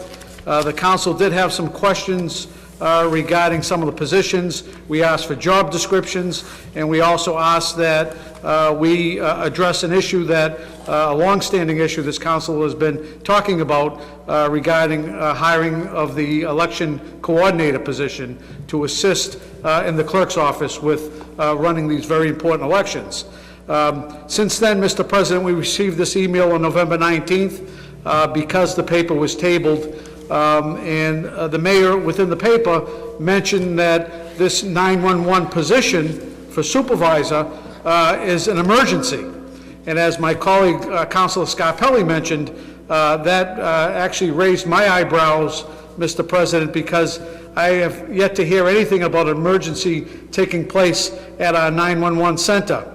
S5: The council did have some questions regarding some of the positions. We asked for job descriptions, and we also asked that we address an issue that, a longstanding issue this council has been talking about regarding hiring of the election coordinator position to assist in the clerk's office with running these very important elections. Since then, Mr. President, we received this email on November 19th because the paper was tabled, and the mayor within the paper mentioned that this 911 position for supervisor is an emergency. And as my colleague, Councilor Scarpelli mentioned, that actually raised my eyebrows, Mr. President, because I have yet to hear anything about an emergency taking place at our 911 center.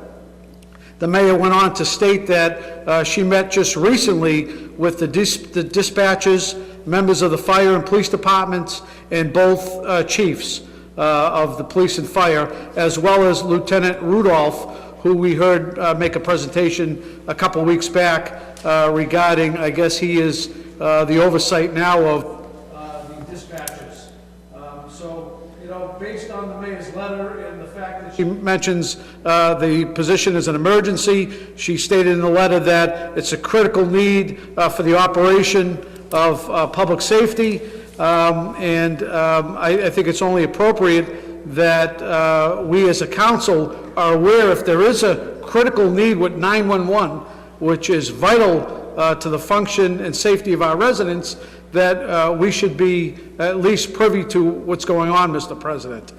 S5: The mayor went on to state that she met just recently with the dispatchers, members of the fire and police departments, and both chiefs of the police and fire, as well as Lieutenant Rudolph, who we heard make a presentation a couple weeks back regarding, I guess he is the oversight now of the dispatchers. So, you know, based on the mayor's letter and the fact that she mentions the position as an emergency, she stated in the letter that it's a critical need for the operation of public safety, and I think it's only appropriate that we as a council are aware if there is a critical need with 911, which is vital to the function and safety of our residents, that we should be at least privy to what's going on, Mr. President.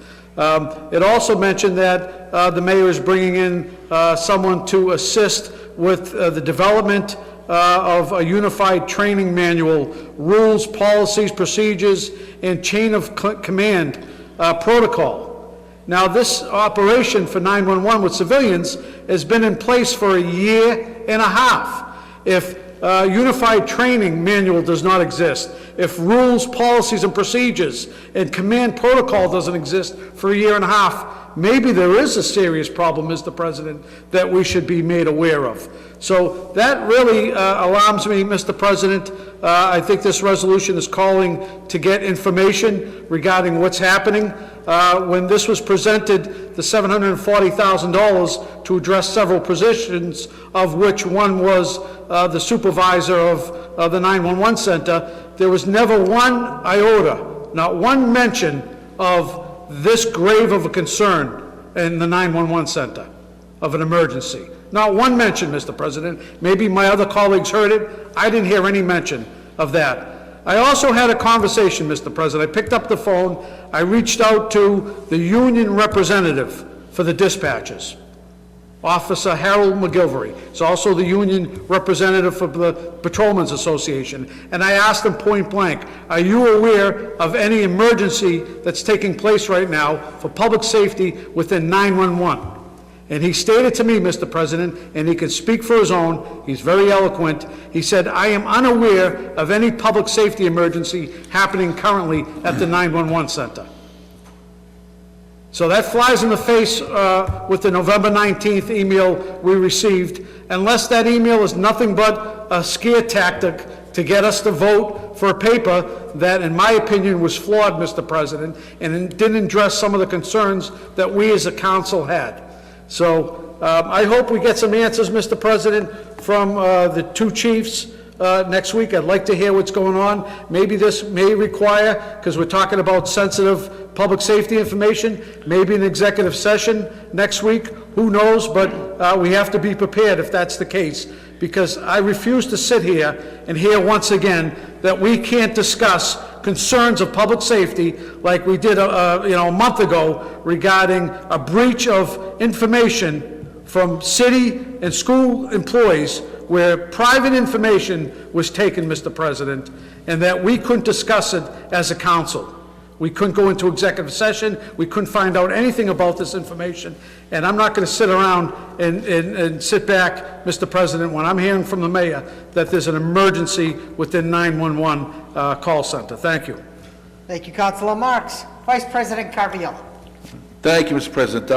S5: It also mentioned that the mayor is bringing in someone to assist with the development of a unified training manual, rules, policies, procedures, and chain of command protocol. Now, this operation for 911 with civilians has been in place for a year and a half. If unified training manual does not exist, if rules, policies, and procedures and command protocol doesn't exist for a year and a half, maybe there is a serious problem, Mr. President, that we should be made aware of. So that really alarms me, Mr. President. I think this resolution is calling to get information regarding what's happening. When this was presented, the $740,000 to address several positions, of which one was the supervisor of the 911 center, there was never one iota, not one mention of this grave of a concern in the 911 center of an emergency. Not one mention, Mr. President. Maybe my other colleagues heard it. I didn't hear any mention of that. I also had a conversation, Mr. President. I picked up the phone. I reached out to the union representative for the dispatchers, Officer Harold McGilvery. He's also the union representative for the Patrolmen's Association. And I asked him point blank, are you aware of any emergency that's taking place right now for public safety within 911? And he stated to me, Mr. President, and he can speak for his own, he's very eloquent, he said, I am unaware of any public safety emergency happening currently at the 911 center. So that flies in the face with the November 19th email we received, unless that email is nothing but a scare tactic to get us to vote for a paper that, in my opinion, was flawed, Mr. President, and it didn't address some of the concerns that we as a council had. So I hope we get some answers, Mr. President, from the two chiefs next week. I'd like to hear what's going on. Maybe this may require, because we're talking about sensitive public safety information, maybe an executive session next week. Who knows? But we have to be prepared if that's the case. because I refuse to sit here and hear once again that we can't discuss concerns of public safety like we did, a month ago regarding a breach of information from city and school employees where private information was taken, Mr. President, and that we couldn't discuss it as a council. We couldn't go into executive session, we couldn't find out anything about this information, and I'm not going to sit around and sit back, Mr. President, when I'm hearing from the mayor that there's an emergency within 911 call center. Thank you.
S1: Thank you, Councilor Marks. Vice President Carviallo.
S11: Thank you, Mr. President.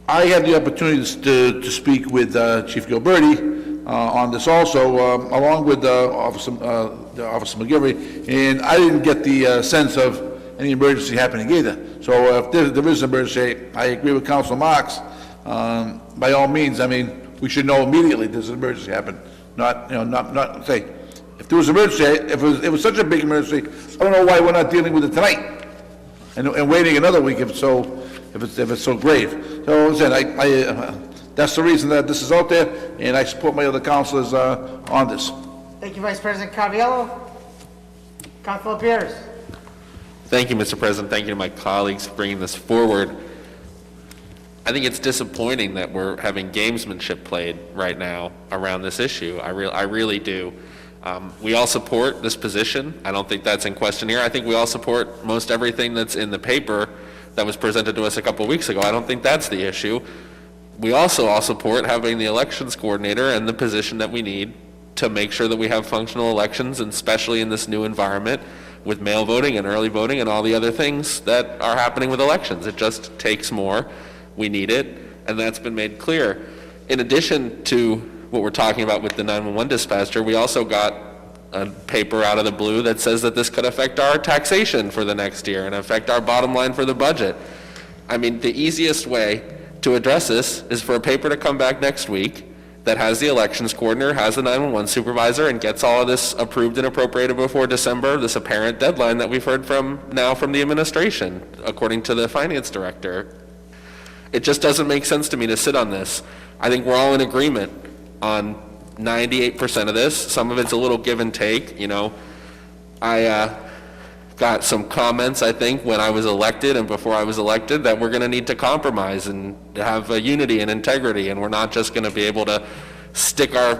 S11: I had the opportunity to speak with Chief Gilberti on this also, along with Officer McGivney, and I didn't get the sense of any emergency happening either. So if there is an emergency, I agree with Councilor Marks. By all means, I mean, we should know immediately there's an emergency happened, not say, if there was an emergency, if it was such a big emergency, I don't know why we're not dealing with it tonight and waiting another week if it's so grave. So listen, that's the reason that this is out there, and I support my other councilors on this.
S1: Thank you, Vice President Carviallo. Councilor Beers.
S8: Thank you, Mr. President. Thank you to my colleagues for bringing this forward. I think it's disappointing that we're having gamesmanship played right now around this issue. I really do. We all support this position. I don't think that's in question here. I think we all support most everything that's in the paper that was presented to us a couple weeks ago. I don't think that's the issue. We also all support having the elections coordinator and the position that we need to make sure that we have functional elections, and especially in this new environment with mail voting and early voting and all the other things that are happening with elections. It just takes more. We need it, and that's been made clear. In addition to what we're talking about with the 911 dispatcher, we also got a paper out of the blue that says that this could affect our taxation for the next year and affect our bottom line for the budget. I mean, the easiest way to address this is for a paper to come back next week that has the elections coordinator, has the 911 supervisor, and gets all of this approved and appropriated before December, this apparent deadline that we've heard from the administration, according to the finance director. It just doesn't make sense to me to sit on this. I think we're all in agreement on 98% of this. Some of it's a little give and take, I got some comments, I think, when I was elected and before I was elected, that we're going to need to compromise and have unity and integrity, and we're not just going to be able to stick our,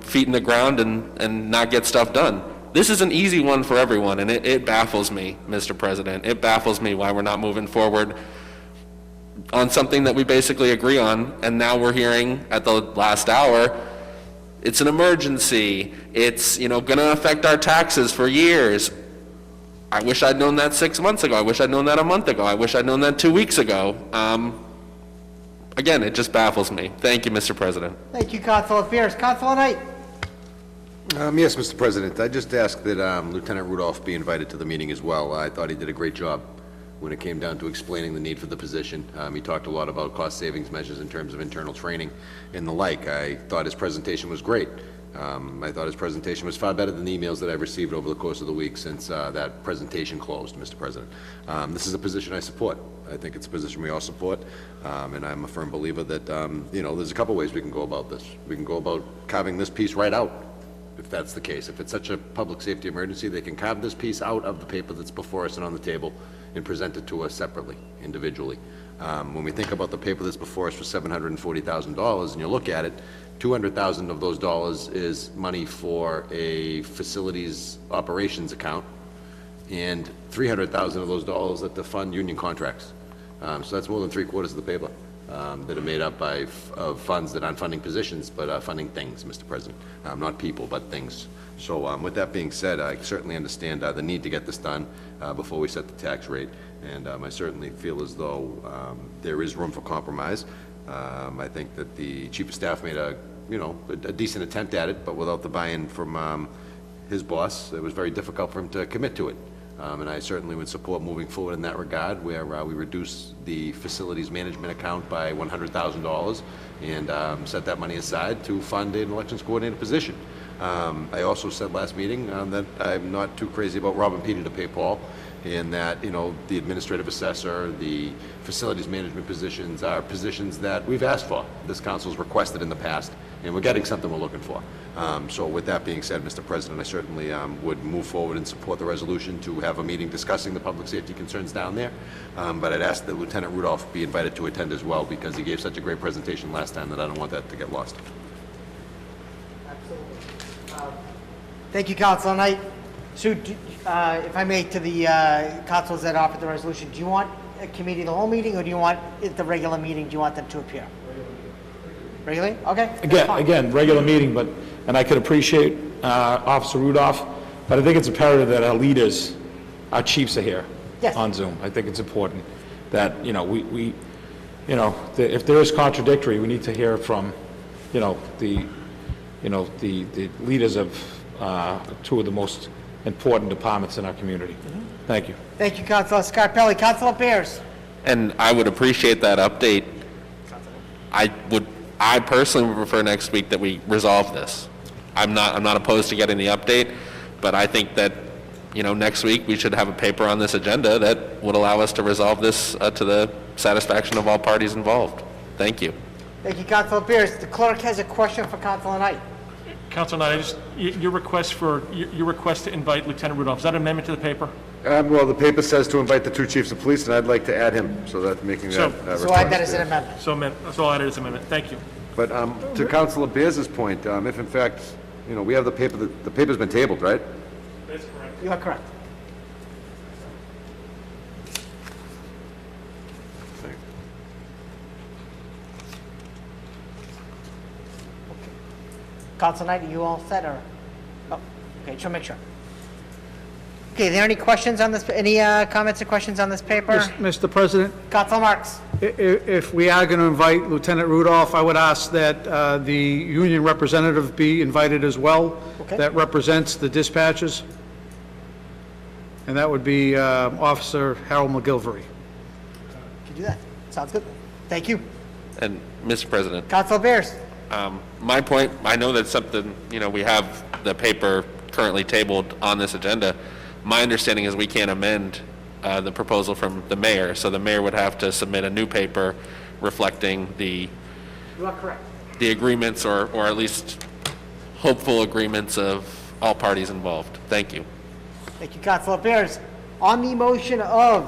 S8: feet in the ground and not get stuff done. This is an easy one for everyone, and it baffles me, Mr. President. It baffles me why we're not moving forward on something that we basically agree on, and now we're hearing at the last hour, it's an emergency, it's, going to affect our taxes for years. I wish I'd known that 6 months ago. I wish I'd known that a month ago. I wish I'd known that 2 weeks ago. Again, it just baffles me. Thank you, Mr. President.
S1: Thank you, Councilor Beers. Councilor Knight.
S12: Yes, Mr. President. I just asked that Lieutenant Rudolph be invited to the meeting as well. I thought he did a great job when it came down to explaining the need for the position. He talked a lot about cost savings measures in terms of internal training and the like. I thought his presentation was great. I thought his presentation was far better than the emails that I've received over the course of the week since that presentation closed, Mr. President. This is a position I support. I think it's a position we all support, and I'm a firm believer that, there's a couple ways we can go about this. We can go about carving this piece right out, if that's the case. If it's such a public safety emergency, they can carve this piece out of the paper that's before us and on the table and present it to us separately, individually. When we think about the paper that's before us for $740,000, and you look at it, $200,000 of those dollars is money for a facilities operations account, and $300,000 of those dollars that to fund union contracts. So that's more than 3/4 of the paper that are made up of funds that aren't funding positions, but funding things, Mr. President. Not people, but things. So with that being said, I certainly understand the need to get this done before we set the tax rate, and I certainly feel as though there is room for compromise. I think that the Chief of Staff made a decent attempt at it, but without the buy-in from his boss, it was very difficult for him to commit to it. And I certainly would support moving forward in that regard, where we reduce the facilities management account by $100,000 and set that money aside to fund an elections coordinator position. I also said last meeting that I'm not too crazy about robbing Peter to pay Paul, and that, you know, the administrative assessor, the facilities management positions are positions that we've asked for. This council's requested in the past, and we're getting something we're looking for. So with that being said, Mr. President, I certainly would move forward and support the resolution to have a meeting discussing the public safety concerns down there. But I'd ask that Lieutenant Rudolph be invited to attend as well, because he gave such a great presentation last time that I don't want that to get lost.
S1: Thank you, Councilor Knight. Sue, if I may, to the councilors that offered the resolution, do you want a committee the whole meeting, or do you want, at the regular meeting, do you want them to appear? Regularly? Okay. that's fine.
S9: Again, regular meeting, but, and I could appreciate Officer Rudolph, but I think it's imperative that our leaders, our chiefs are here
S1: Yes.
S9: on Zoom. I think it's important that, you know, we you know, if there is contradictory, we need to hear from, you know, the leaders of two of the most important departments in our community. Thank you.
S1: Thank you, Councilor Scarpelli. Councilor Bears?
S8: And I would appreciate that update. I personally would prefer next week that we resolve this. I'm not opposed to getting the update, but I think that, you know, next week we should have a paper on this agenda that would allow us to resolve this to the satisfaction of all parties involved. Thank you.
S1: Thank you, Councilor Bears. The clerk has a question for Councilor Knight.
S2: Council Knight, your request to invite Lieutenant Rudolph, is that an amendment to the paper?
S12: Well, the paper says to invite the two chiefs of police, and I'd like to add him, so that making that request.
S1: So add that as an amendment.
S2: So I'll add it as an amendment. Thank you.
S12: But to Councilor Bears' point, if in fact, you know, we have the paper, the paper's been tabled, right?
S2: That's correct.
S1: You are correct. Councilor Knight, are you all set, or? Oh, okay, just make sure. Okay, are there any questions on this, any comments or questions on this paper?
S5: Mr. President,
S1: Councilor Marks?
S5: if we are going to invite Lieutenant Rudolph, I would ask that the union representative be invited as well.
S1: Okay.
S5: That represents the dispatches. And that would be Officer Harold McGilvery.
S1: Can do that. Sounds good. Thank you.
S8: And Mr. President,
S1: Councilor Bears?
S8: my point, I know that's something, you know, we have the paper currently tabled on this agenda. My understanding is we can't amend the proposal from the mayor, so the mayor would have to submit a new paper reflecting the
S1: You are correct.
S8: the agreements, or at least hopeful agreements of all parties involved. Thank you.
S1: Thank you, Councilor Bears. On the motion of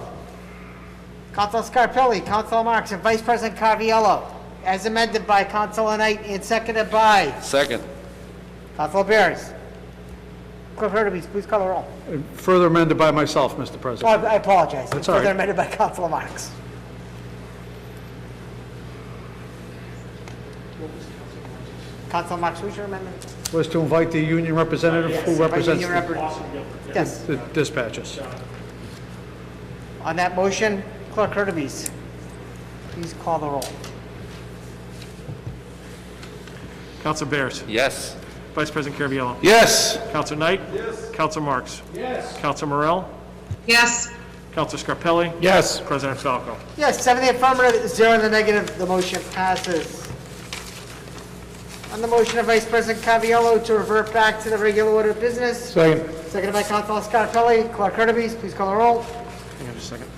S1: Councilor Scarpelli, Councilor Marks, and Vice President Carviello, as amended by Councilor Knight and seconded by
S8: Second.
S1: Councilor Bears. Clerk Hurtubise, please call the roll.
S5: Further amended by myself, Mr.
S1: Oh,
S5: President.
S1: I apologize.
S5: That's all right.
S1: Further amended by Councilor Marks. Councilor Marks, who's your amendment?
S5: Was to invite the union representative who represents
S1: Union Yes.
S5: the dispatches.
S1: On that motion, Clerk Hurtubise, please call the roll.
S2: Councilor Bears?
S8: Yes.
S2: Vice President Carviello?
S11: Yes.
S2: Councilor Knight? Yes. Councilor Marks? Yes. Councilor Morell?
S4: Yes.
S2: Councilor Scarpelli?
S9: Yes.
S2: President Falco?
S1: Yes, 7 in the affirmative, 0 in the negative, the motion passes. On the motion of Vice President Carviello to revert back to the regular order of business,
S9: Second.
S1: seconded by Councilor Scarpelli, Clerk Hurtubise, please call the roll.
S2: Hang on just a second.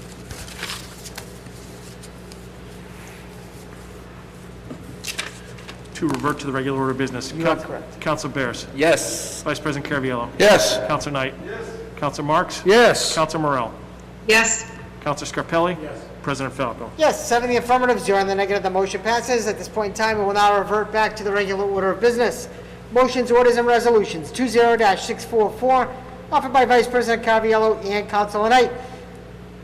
S2: To revert to the regular order of business.
S1: You are correct.
S2: Councilor Bears?
S8: Yes.
S2: Vice President Carviello?
S11: Yes.
S2: Councilor Knight? Yes. Councilor Marks?
S5: Yes.
S2: Councilor Morell?
S4: Yes.
S2: Councilor Scarpelli? Yes. President Falco?
S1: Yes, 7 in the affirmative, 0 in the negative, the motion passes. At this point in time, we will now revert back to the regular order of business. Motions, orders, and resolutions, 20-644, offered by Vice President Carviello and Councilor Knight.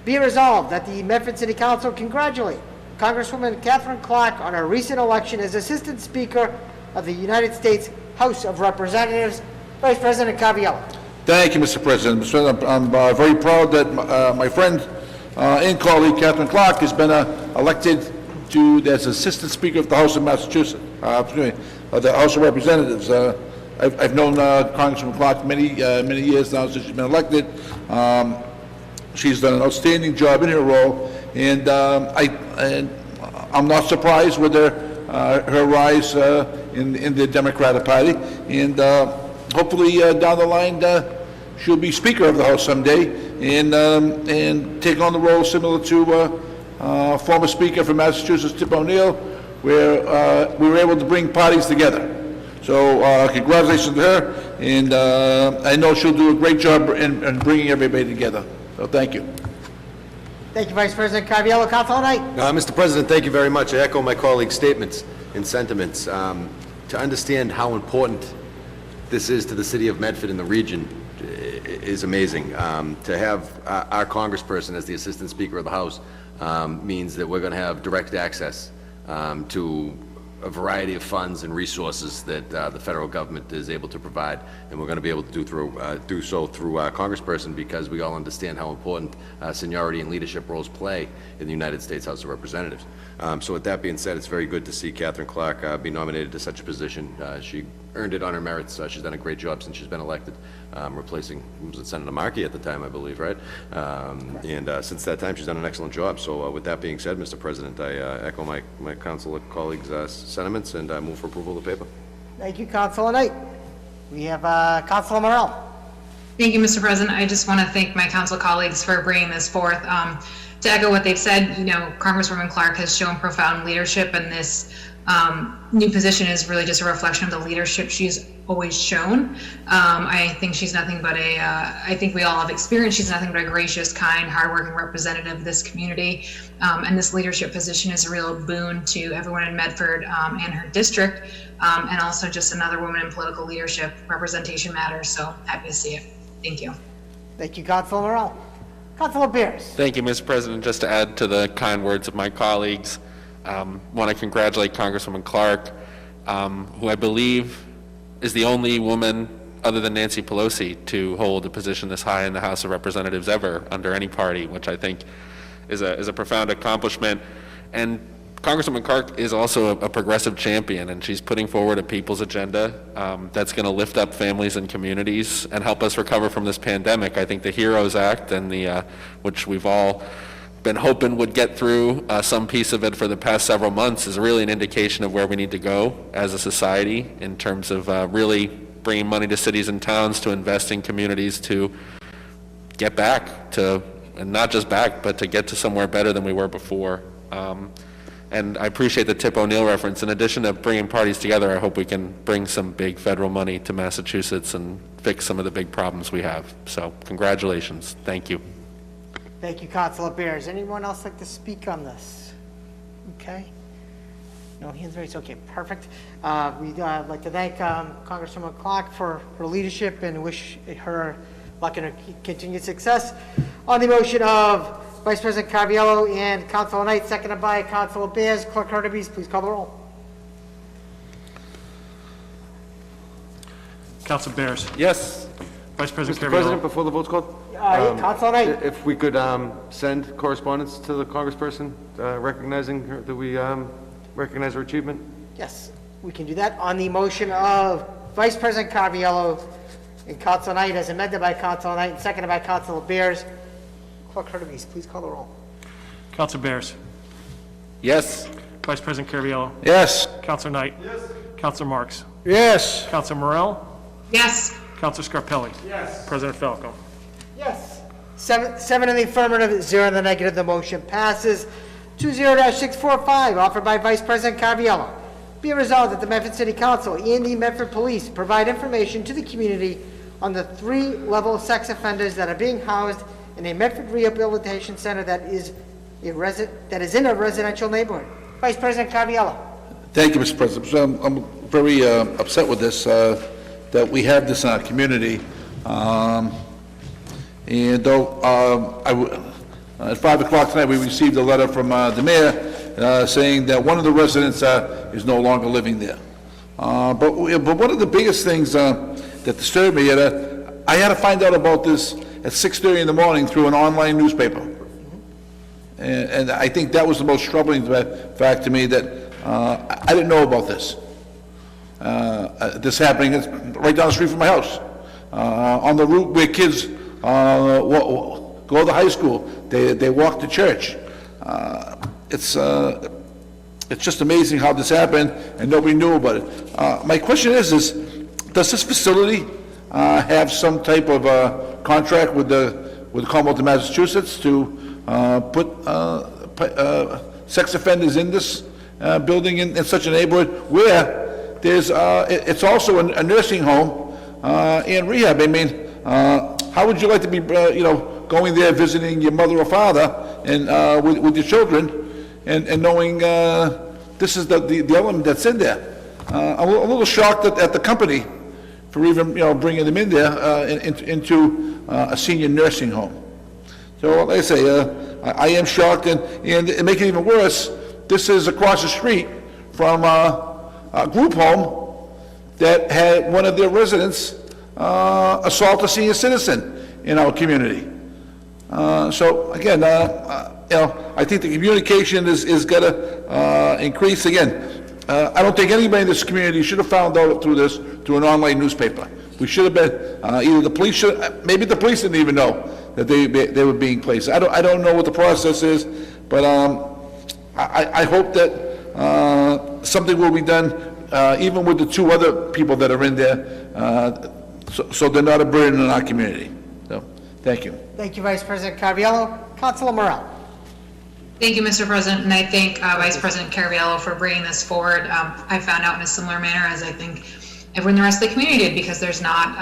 S1: Be it resolved that the Medford City Council congratulate Congresswoman Catherine Clark on her recent election as Assistant Speaker of the United States House of Representatives. Vice President Carviello.
S11: Thank you, Mr. President. Mr. President, I'm very proud that my friend and colleague Catherine Clark has been elected as Assistant Speaker of the House of Massachusetts, the House of Representatives. I've known Congresswoman Clark many years now since she's been elected. She's done an outstanding job in her role, and I'm not surprised with her her rise in the Democratic Party, and hopefully down the line, she'll be Speaker of the House someday, and take on the role similar to former Speaker from Massachusetts, Tip O'Neill, where we were able to bring parties together. So congratulations to her, and I know she'll do a great job in bringing everybody together. So thank you.
S1: Thank you, Vice President Caraviallo. Councilor Knight.
S12: Mr. President, thank you very much. I echo my colleagues' statements and sentiments. To understand how important this is to the city of Medford and the region is amazing. To have our congressperson as the Assistant Speaker of the House means that we're going to have direct access to a variety of funds and resources that the federal government is able to provide, and we're going to be able to do so through our congressperson, because we all understand how important seniority and leadership roles play in the United States House of Representatives. So with that being said, it's very good to see Catherine Clark be nominated to such a position. She earned it on her merits. She's done a great job since she's been elected, replacing, was it Senator Markey at the time, I believe, right? And since that time, she's done an excellent job. So with that being said, Mr. President, I echo my council colleagues' sentiments, and move for approval of the paper.
S1: Thank you, Councilor Knight. We have Councilor Morell.
S4: Thank you, Mr. President. I just want to thank my council colleagues for bringing this forth. To echo what they've said, you know, Congresswoman Clark has shown profound leadership, and this new position is really just a reflection of the leadership she's always shown. I think she's nothing but I think we all have experience, she's nothing but a gracious, kind, hardworking representative of this community. And this leadership position is a real boon to everyone in Medford and her district, and also just another woman in political leadership. Representation matters, so happy to see it. Thank you.
S1: Thank you, Councilor Morell. Councilor Bears.
S8: Thank you, Mr. President. Just to add to the kind words of my colleagues, want to congratulate Congresswoman Clark, who I believe is the only woman other than Nancy Pelosi to hold a position this high in the House of Representatives ever under any party, which I think is a profound accomplishment. And Congresswoman Clark is also a progressive champion, and she's putting forward a people's agenda that's going to lift up families and communities and help us recover from this pandemic. I think the HEROES Act, and which we've all been hoping would get through some piece of it for the past several months, is really an indication of where we need to go as a society in terms of really bringing money to cities and towns to invest in communities to get back to, and not just back, but to get to somewhere better than we were before. And I appreciate the Tip O'Neill reference. In addition to bringing parties together, I hope we can bring some big federal money to Massachusetts and fix some of the big problems we have. So congratulations. Thank you.
S1: Thank you, Councilor Bears. Anyone else like to speak on this? Okay. No hands raised. Okay, perfect. We'd like to thank Congresswoman Clark for her leadership and wish her luck in her continued success. On the motion of Vice President Caraviallo and Councilor Knight, seconded by Councilor Bears, Clerk Hurtubise, please call the roll.
S2: Councilor Bears.
S13: Yes.
S2: Vice President
S13: Mr.
S2: Caraviallo.
S13: President, before the vote's called?
S1: Councilor Knight.
S13: If we could send correspondence to the congressperson recognizing her, that we recognize her achievement?
S1: Yes, we can do that. On the motion of Vice President Caraviallo and Councilor Knight, as amended by Councilor Knight and seconded by Councilor Bears, Clerk Hurtubise, please call the roll.
S2: Councilor Bears.
S13: Yes.
S2: Vice President Caraviallo.
S11: Yes.
S2: Councilor Knight. Yes. Councilor Marks.
S5: Yes.
S2: Councilor Morell.
S4: Yes.
S2: Councilor Scarpelli.
S10: Yes.
S2: President Falco.
S1: Yes. Seven in the affirmative, 0 in the negative. The motion passes. 20-645, offered by Vice President Caraviallo. Be it resolved that the Medford City Council and the Medford Police provide information to the community on the 3-level sex offenders that are being housed in a Medford Rehabilitation Center that is in a residential neighborhood. Vice President Caraviallo.
S11: Thank you, Mr. President. So I'm very upset with this, that we have this in our community. And though at 5 o'clock tonight, we received a letter from the mayor saying that one of the residents is no longer living there. But one of the biggest things that disturbed me, I had to find out about this at 6:30 in the morning through an online newspaper. And I think that was the most troubling fact to me, that I didn't know about this. This happening right down the street from my house, on the route where kids go to high school, they walk to church. It's it's just amazing how this happened, and nobody knew about it. My question is, does this facility have some type of contract with the Commonwealth of Massachusetts to put sex offenders in this building in such a neighborhood where there's, it's also a nursing home and rehab? I mean, how would you like to be, going there, visiting your mother or father and with your children, and knowing this is the element that's in there? I'm a little shocked at the company for even, bringing them in there into a senior nursing home. So, like I say, I am shocked, and to make it even worse, this is across the street from a group home that had one of their residents assault a senior citizen in our community. So, again, I think the communication is got to increase. Again, I don't think anybody in this community should have found out through this, through an online newspaper. We should have been, either the police should, maybe the police didn't even know that they were being placed. I don't know what the process is, but I hope that something will be done, even with the two other people that are in there, so they're not a burden in our community. So, thank you.
S1: Thank you, Vice President Caraviallo. Councilor Morel.
S4: Thank you, Mr. President, and I thank Vice President Caraviallo for bringing this forward. I found out in a similar manner as I think everyone in the rest of the community did, because there's not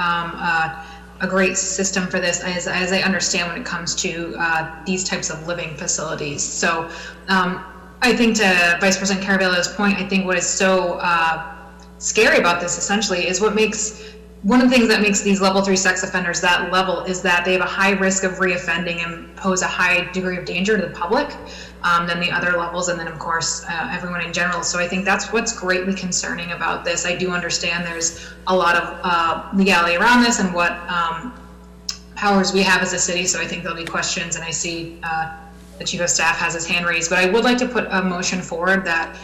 S4: a great system for this, as I understand, when it comes to these types of living facilities. So I think, to Vice President Caraviallo's point, I think what is so scary about this essentially is one of the things that makes these level 3 sex offenders that level is that they have a high risk of reoffending and pose a high degree of danger to the public than the other levels, and then of course everyone in general. So I think that's what's greatly concerning about this. I do understand there's a lot of legality around this and what powers we have as a city, so I think there'll be questions, and I see the Chief of Staff has his hand raised, but I would like to put a motion forward that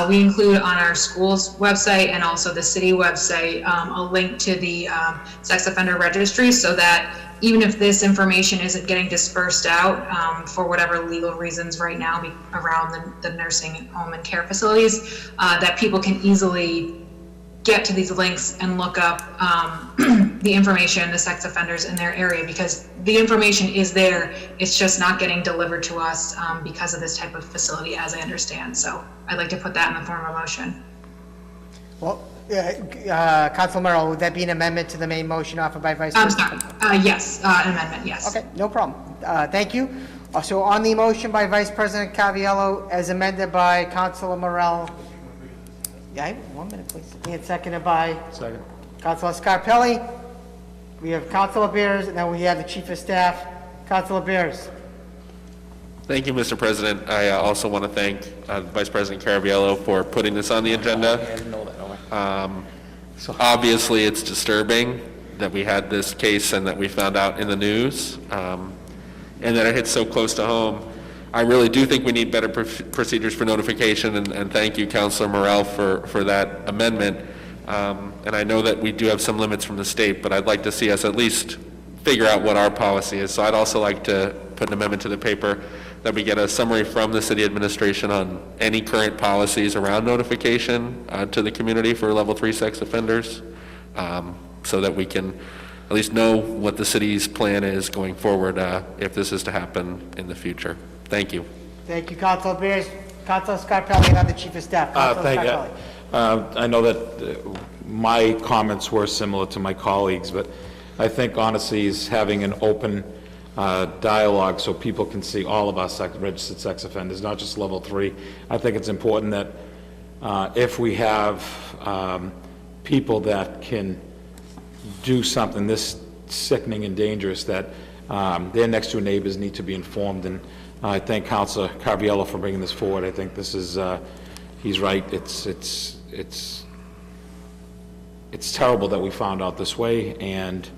S4: we include on our school's website and also the city website a link to the sex offender registry, so that even if this information isn't getting dispersed out for whatever legal reasons right now around the nursing home and care facilities, that people can easily get to these links and look up the information, the sex offenders in their area, because the information is there. It's just not getting delivered to us because of this type of facility, as I understand. So I'd like to put that in the form of a motion.
S1: Well, Councilor Morel, would that be an amendment to the main motion offered by Vice
S4: I'm
S1: President?
S4: sorry. Yes, an amendment, yes.
S1: Okay, no problem. Thank you. So on the motion by Vice President Caraviallo, as amended by Councilor Morel. Yeah, 1 minute, please. And seconded by? Second. Councilor Scarpelli. We have Councilor Bears, and then we have the Chief of Staff. Councilor Bears.
S8: Thank you, Mr. President. I also want to thank Vice President Caraviallo for putting this on the agenda. Obviously, it's disturbing that we had this case and that we found out in the news, and that it hits so close to home. I really do think we need better procedures for notification, and thank you, Councilor Morel, for that amendment. And I know that we do have some limits from the state, but I'd like to see us at least figure out what our policy is. So I'd also like to put an amendment to the paper that we get a summary from the city administration on any current policies around notification to the community for level 3 sex offenders, so that we can at least know what the city's plan is going forward if this is to happen in the future. Thank you.
S1: Thank you, Councilor Bears. Councilor Scarpelli, and I'm the Chief of Staff. Councilor
S9: Thank
S1: Scarpelli.
S9: you. I know that my comments were similar to my colleagues, but I think honestly is having an open dialogue so people can see all of our registered sex offenders, not just level 3. I think it's important that if we have people that can do something this sickening and dangerous, that their next door neighbors need to be informed. And I thank Councilor Caraviallo for bringing this forward. I think this is, he's right. It's terrible that we found out this way, and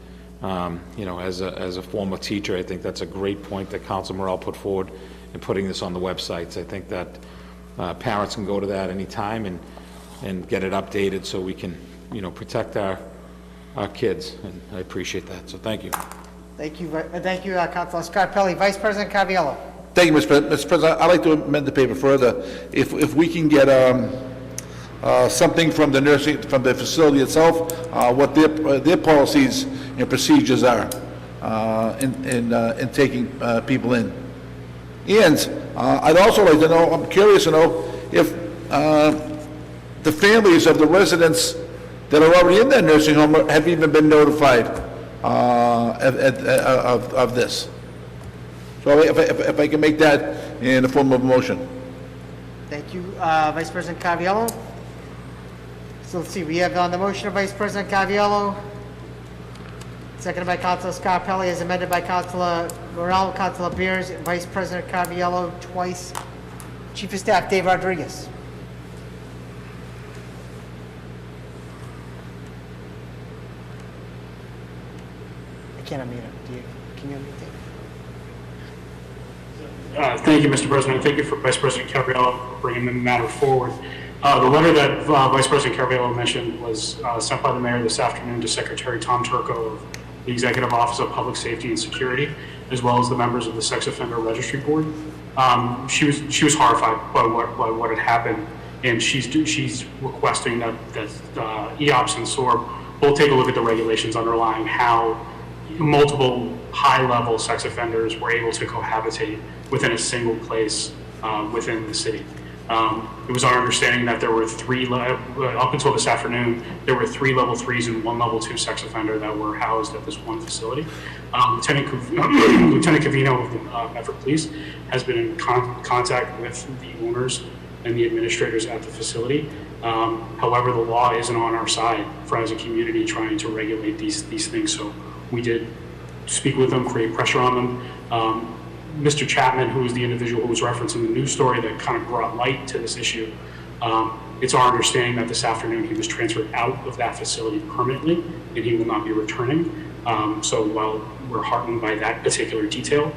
S9: you know, as a former teacher, I think that's a great point that Councilor Morel put forward in putting this on the websites. I think that parents can go to that anytime and get it updated so we can, you know, protect our kids, and I appreciate that. So thank you.
S1: Thank you, Councilor Scarpelli. Vice President Caraviallo.
S11: Thank you, Mr. President. Mr. President, I'd like to amend the paper further. If we can get something from the facility itself, what their policies and procedures are in taking people in. And I'd also like to know, I'm curious to know if the families of the residents that are already in that nursing home have even been notified of this. So if I can make that in the form of a motion.
S1: Thank you, Vice President Caraviallo. So let's see, we have on the motion of Vice President Caraviallo, seconded by Councilor Scarpelli, as amended by Councilor Morel, Councilor Beers, and Vice President Caraviallo twice. Chief of Staff Dave Rodriguez. I can't unmute him. Can you unmute Dave?
S14: Thank you, Mr. President. Thank you for Vice President Caraviallo for bringing the matter forward. The letter that Vice President Caraviallo mentioned was sent by the mayor this afternoon to Secretary Tom Turco of the Executive Office of Public Safety and Security, as well as the members of the Sex Offender Registry Board. She was horrified by what had happened, and she's requesting that EOPS and SOAR both take a look at the regulations underlying how multiple high-level sex offenders were able to cohabitate within a single place within the city. It was our understanding that there were up until this afternoon, there were 3 level 3s and 1 level 2 sex offender that were housed at this one facility. Lieutenant Covino of the Medford Police has been in contact with the owners and the administrators at the facility. However, the law isn't on our side as a community trying to regulate these things. So we did speak with them, create pressure on them. Mr. Chapman, who was the individual who was referencing the news story that kind of brought light to this issue, it's our understanding that this afternoon he was transferred out of that facility permanently and he will not be returning. So while we're heartened by that particular detail,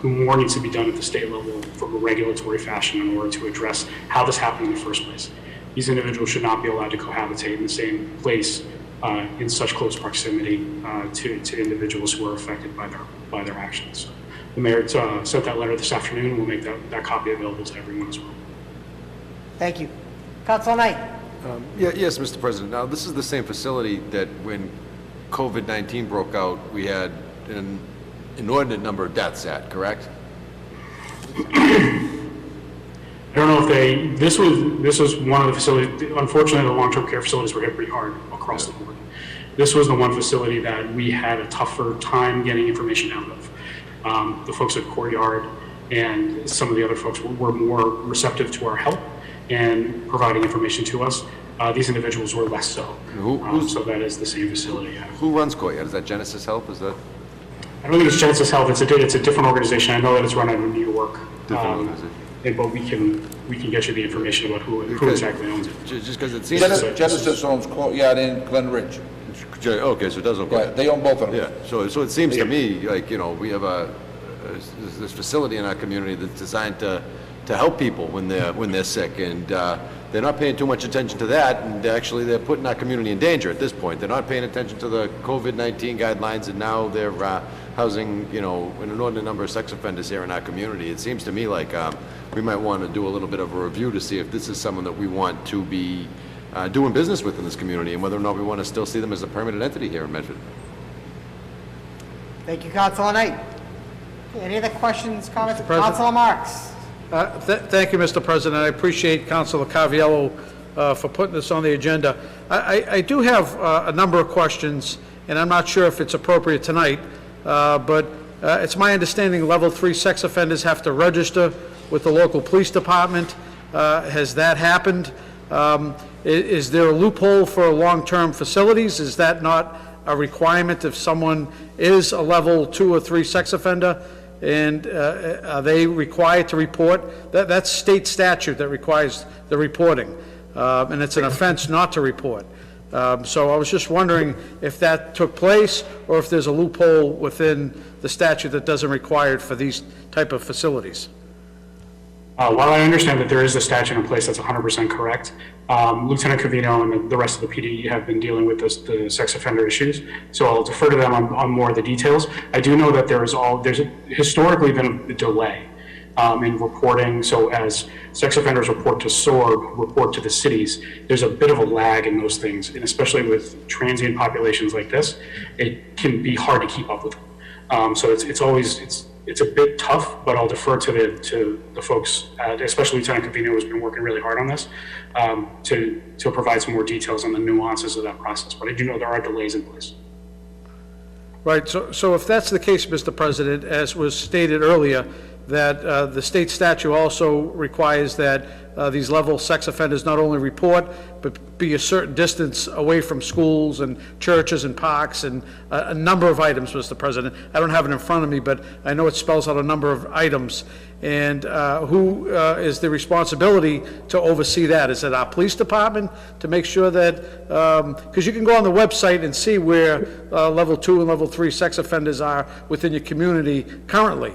S14: more needs to be done at the state level from a regulatory fashion in order to address how this happened in the first place. These individuals should not be allowed to cohabitate in the same place in such close proximity to individuals who are affected by their actions. So the mayor sent that letter this afternoon, and we'll make that copy available to everyone as well.
S1: Thank you. Councilor Knight.
S13: Yes, Mr. President. Now, this is the same facility that when COVID-19 broke out, we had an inordinate number of deaths at, correct?
S14: I don't know if this was one of the facilities. Unfortunately, the long-term care facilities were hit pretty hard across the board. This was the one facility that we had a tougher time getting information out of. The folks at Courtyard and some of the other folks were more receptive to our help and providing information to us. These individuals were less so. So that is the same facility. Yeah.
S13: Who runs Courtyard? Is that Genesis Health? Is that?
S14: I don't think it's Genesis Health. It's a different organization. I know that it's run out of New York.
S13: Different organization.
S14: But we can get you the information about who exactly owns it.
S13: Just because it seems
S11: Genesis owns Courtyard in Glen Ridge.
S13: Okay, so it does own Courtyard.
S11: Yeah, they own both of them.
S13: Yeah, so it seems to me like, we have this facility in our community that's designed to help people when they're sick, and they're not paying too much attention to that, and actually they're putting our community in danger at this point. They're not paying attention to the COVID-19 guidelines, and now they're housing, an inordinate number of sex offenders here in our community. It seems to me like we might want to do a little bit of a review to see if this is someone that we want to be doing business with in this community, and whether or not we want to still see them as a permanent entity here in Medford.
S1: Thank you, Councilor Knight. Okay, any other questions, comments? Councilor Marks.
S5: Thank you, Mr. President. I appreciate Councilor Caraviallo for putting this on the agenda. I do have a number of questions, and I'm not sure if it's appropriate tonight, but it's my understanding level 3 sex offenders have to register with the local police department. Has that happened? Is there a loophole for long-term facilities? Is that not a requirement if someone is a level 2 or 3 sex offender? And are they required to report? That's state statute that requires the reporting. And it's an offense not to report. So I was just wondering if that took place or if there's a loophole within the statute that doesn't require it for these type of facilities.
S14: While I understand that there is a statute in place that's 100% correct, Lieutenant Covino and the rest of the PD have been dealing with the sex offender issues, so I'll defer to them on more of the details. I do know that there's historically been a delay in reporting. So as sex offenders report to SORG, report to the cities, there's a bit of a lag in those things. And especially with transient populations like this, it can be hard to keep up with. So it's a bit tough, but I'll defer to the folks, especially Lieutenant Covino, who's been working really hard on this, to provide some more details on the nuances of that process. But I do know there are delays in place.
S5: Right, so if that's the case, Mr. President, as was stated earlier, that the state statute also requires that these level sex offenders not only report, but be a certain distance away from schools and churches and parks and a number of items, Mr. President. I don't have it in front of me, but I know it spells out a number of items. And who is the responsibility to oversee that? Is it our police department to make sure that, because you can go on the website and see where level 2 and level 3 sex offenders are within your community currently.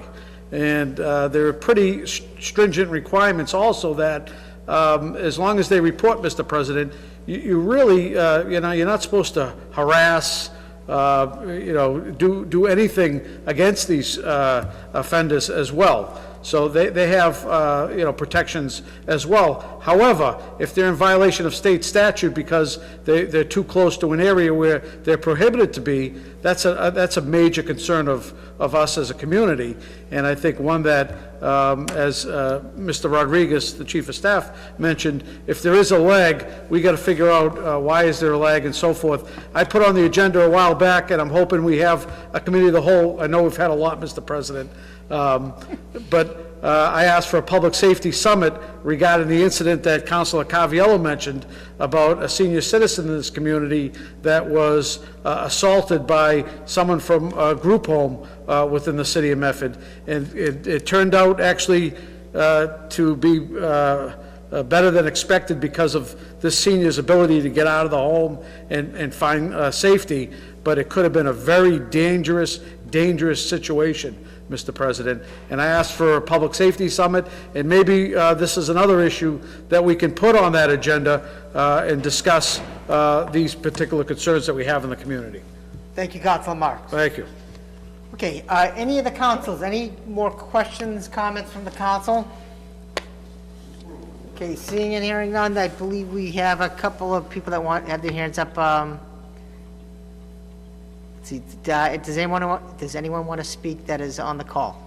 S5: And there are pretty stringent requirements also that as long as they report, Mr. President, you really, you're not supposed to harass, do anything against these offenders as well. So they have, protections as well. However, if they're in violation of state statute because they're too close to an area where they're prohibited to be, that's a major concern of us as a community. And I think one that, as Mr. Rodriguez, the Chief of Staff, mentioned, if there is a lag, we got to figure out why is there a lag and so forth. I put on the agenda a while back, and I'm hoping we have a committee of the whole. I know we've had a lot, Mr. President. But I asked for a public safety summit regarding the incident that Councilor Carviello mentioned about a senior citizen in this community that was assaulted by someone from a group home within the city of Medford. And it turned out actually to be better than expected because of this senior's ability to get out of the home and find safety. But it could have been a very dangerous situation, Mr. President. And I asked for a public safety summit, and maybe this is another issue that we can put on that agenda and discuss these particular concerns that we have in the community.
S1: Thank you, Councilor Marks.
S5: Thank you.
S1: Okay, any of the councils, any more questions, comments from the council? Okay, seeing and hearing none, I believe we have a couple of people that have their hands up. Let's see, does anyone want to speak that is on the call?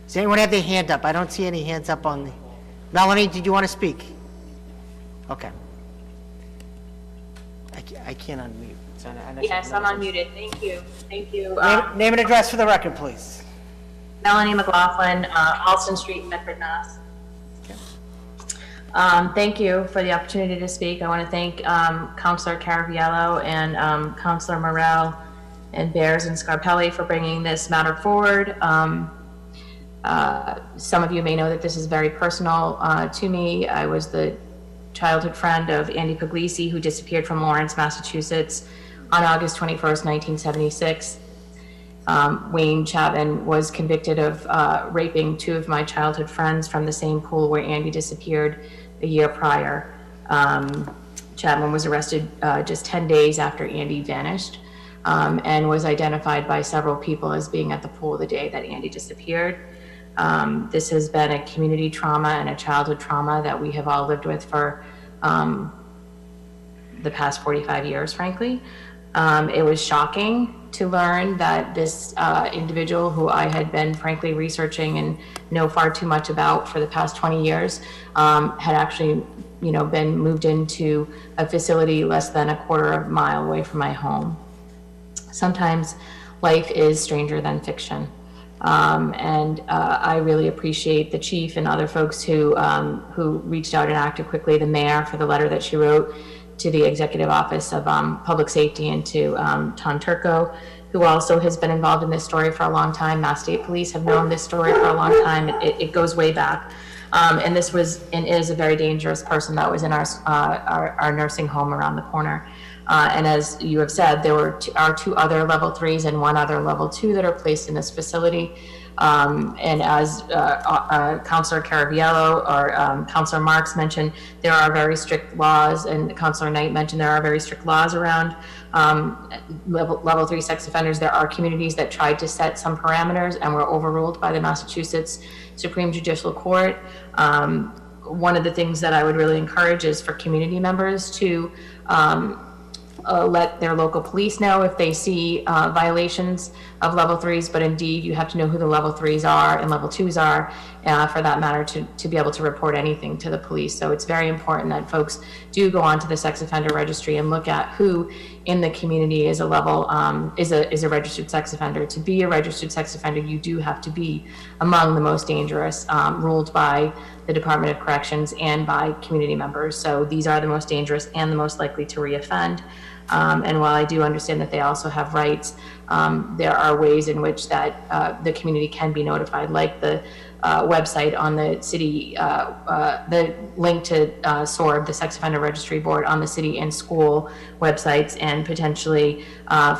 S1: Does anyone have their hand up? I don't see any hands up on the... Melanie, did you want to speak? Okay. I can't unmute.
S15: Yes, I'm unmuted. Thank you. Thank you.
S1: Name and address for the record, please.
S15: Melanie McLaughlin, Alston Street, Medford, Mass. Thank you for the opportunity to speak. I want to thank Councilor Caraviello and Councilor Morell and Bears and Scarpelli for bringing this matter forward. Some of you may know that this is very personal to me. I was the childhood friend of Andy Puglisi, who disappeared from Lawrence, Massachusetts on August 21st, 1976. Wayne Chapman was convicted of raping two of my childhood friends from the same pool where Andy disappeared a year prior. Chapman was arrested just 10 days after Andy vanished and was identified by several people as being at the pool the day that Andy disappeared. This has been a community trauma and a childhood trauma that we have all lived with for the past 45 years, frankly. It was shocking to learn that this individual, who I had been frankly researching and know far too much about for the past 20 years, had actually, been moved into a facility less than a quarter of a mile away from my home. Sometimes life is stranger than fiction. I really appreciate the chief and other folks who reached out and acted quickly, the mayor for the letter that she wrote to the Executive Office of Public Safety, and to Tom Turco, who also has been involved in this story for a long time. Mass State Police have known this story for a long time. It goes way back. And this was and is a very dangerous person that was in our nursing home around the corner. And as you have said, there are 2 other level 3s and 1 other level 2 that are placed in this facility. And as Councilor Caraviello or Councilor Marks mentioned, there are very strict laws, and Councilor Knight mentioned there are very strict laws around level 3 sex offenders. There are communities that tried to set some parameters and were overruled by the Massachusetts Supreme Judicial Court. One of the things that I would really encourage is for community members to let their local police know if they see violations of level 3s, but indeed you have to know who the level 3s are and level 2s are, for that matter, to be able to report anything to the police. So it's very important that folks do go onto the sex offender registry and look at who in the community is a level, is a registered sex offender. To be a registered sex offender, you do have to be among the most dangerous, ruled by the Department of Corrections and by community members. So these are the most dangerous and the most likely to reoffend. And while I do understand that they also have rights, there are ways in which that the community can be notified, like the website on the city, the link to SORB, the Sex Offender Registry Board, on the city and school websites, and potentially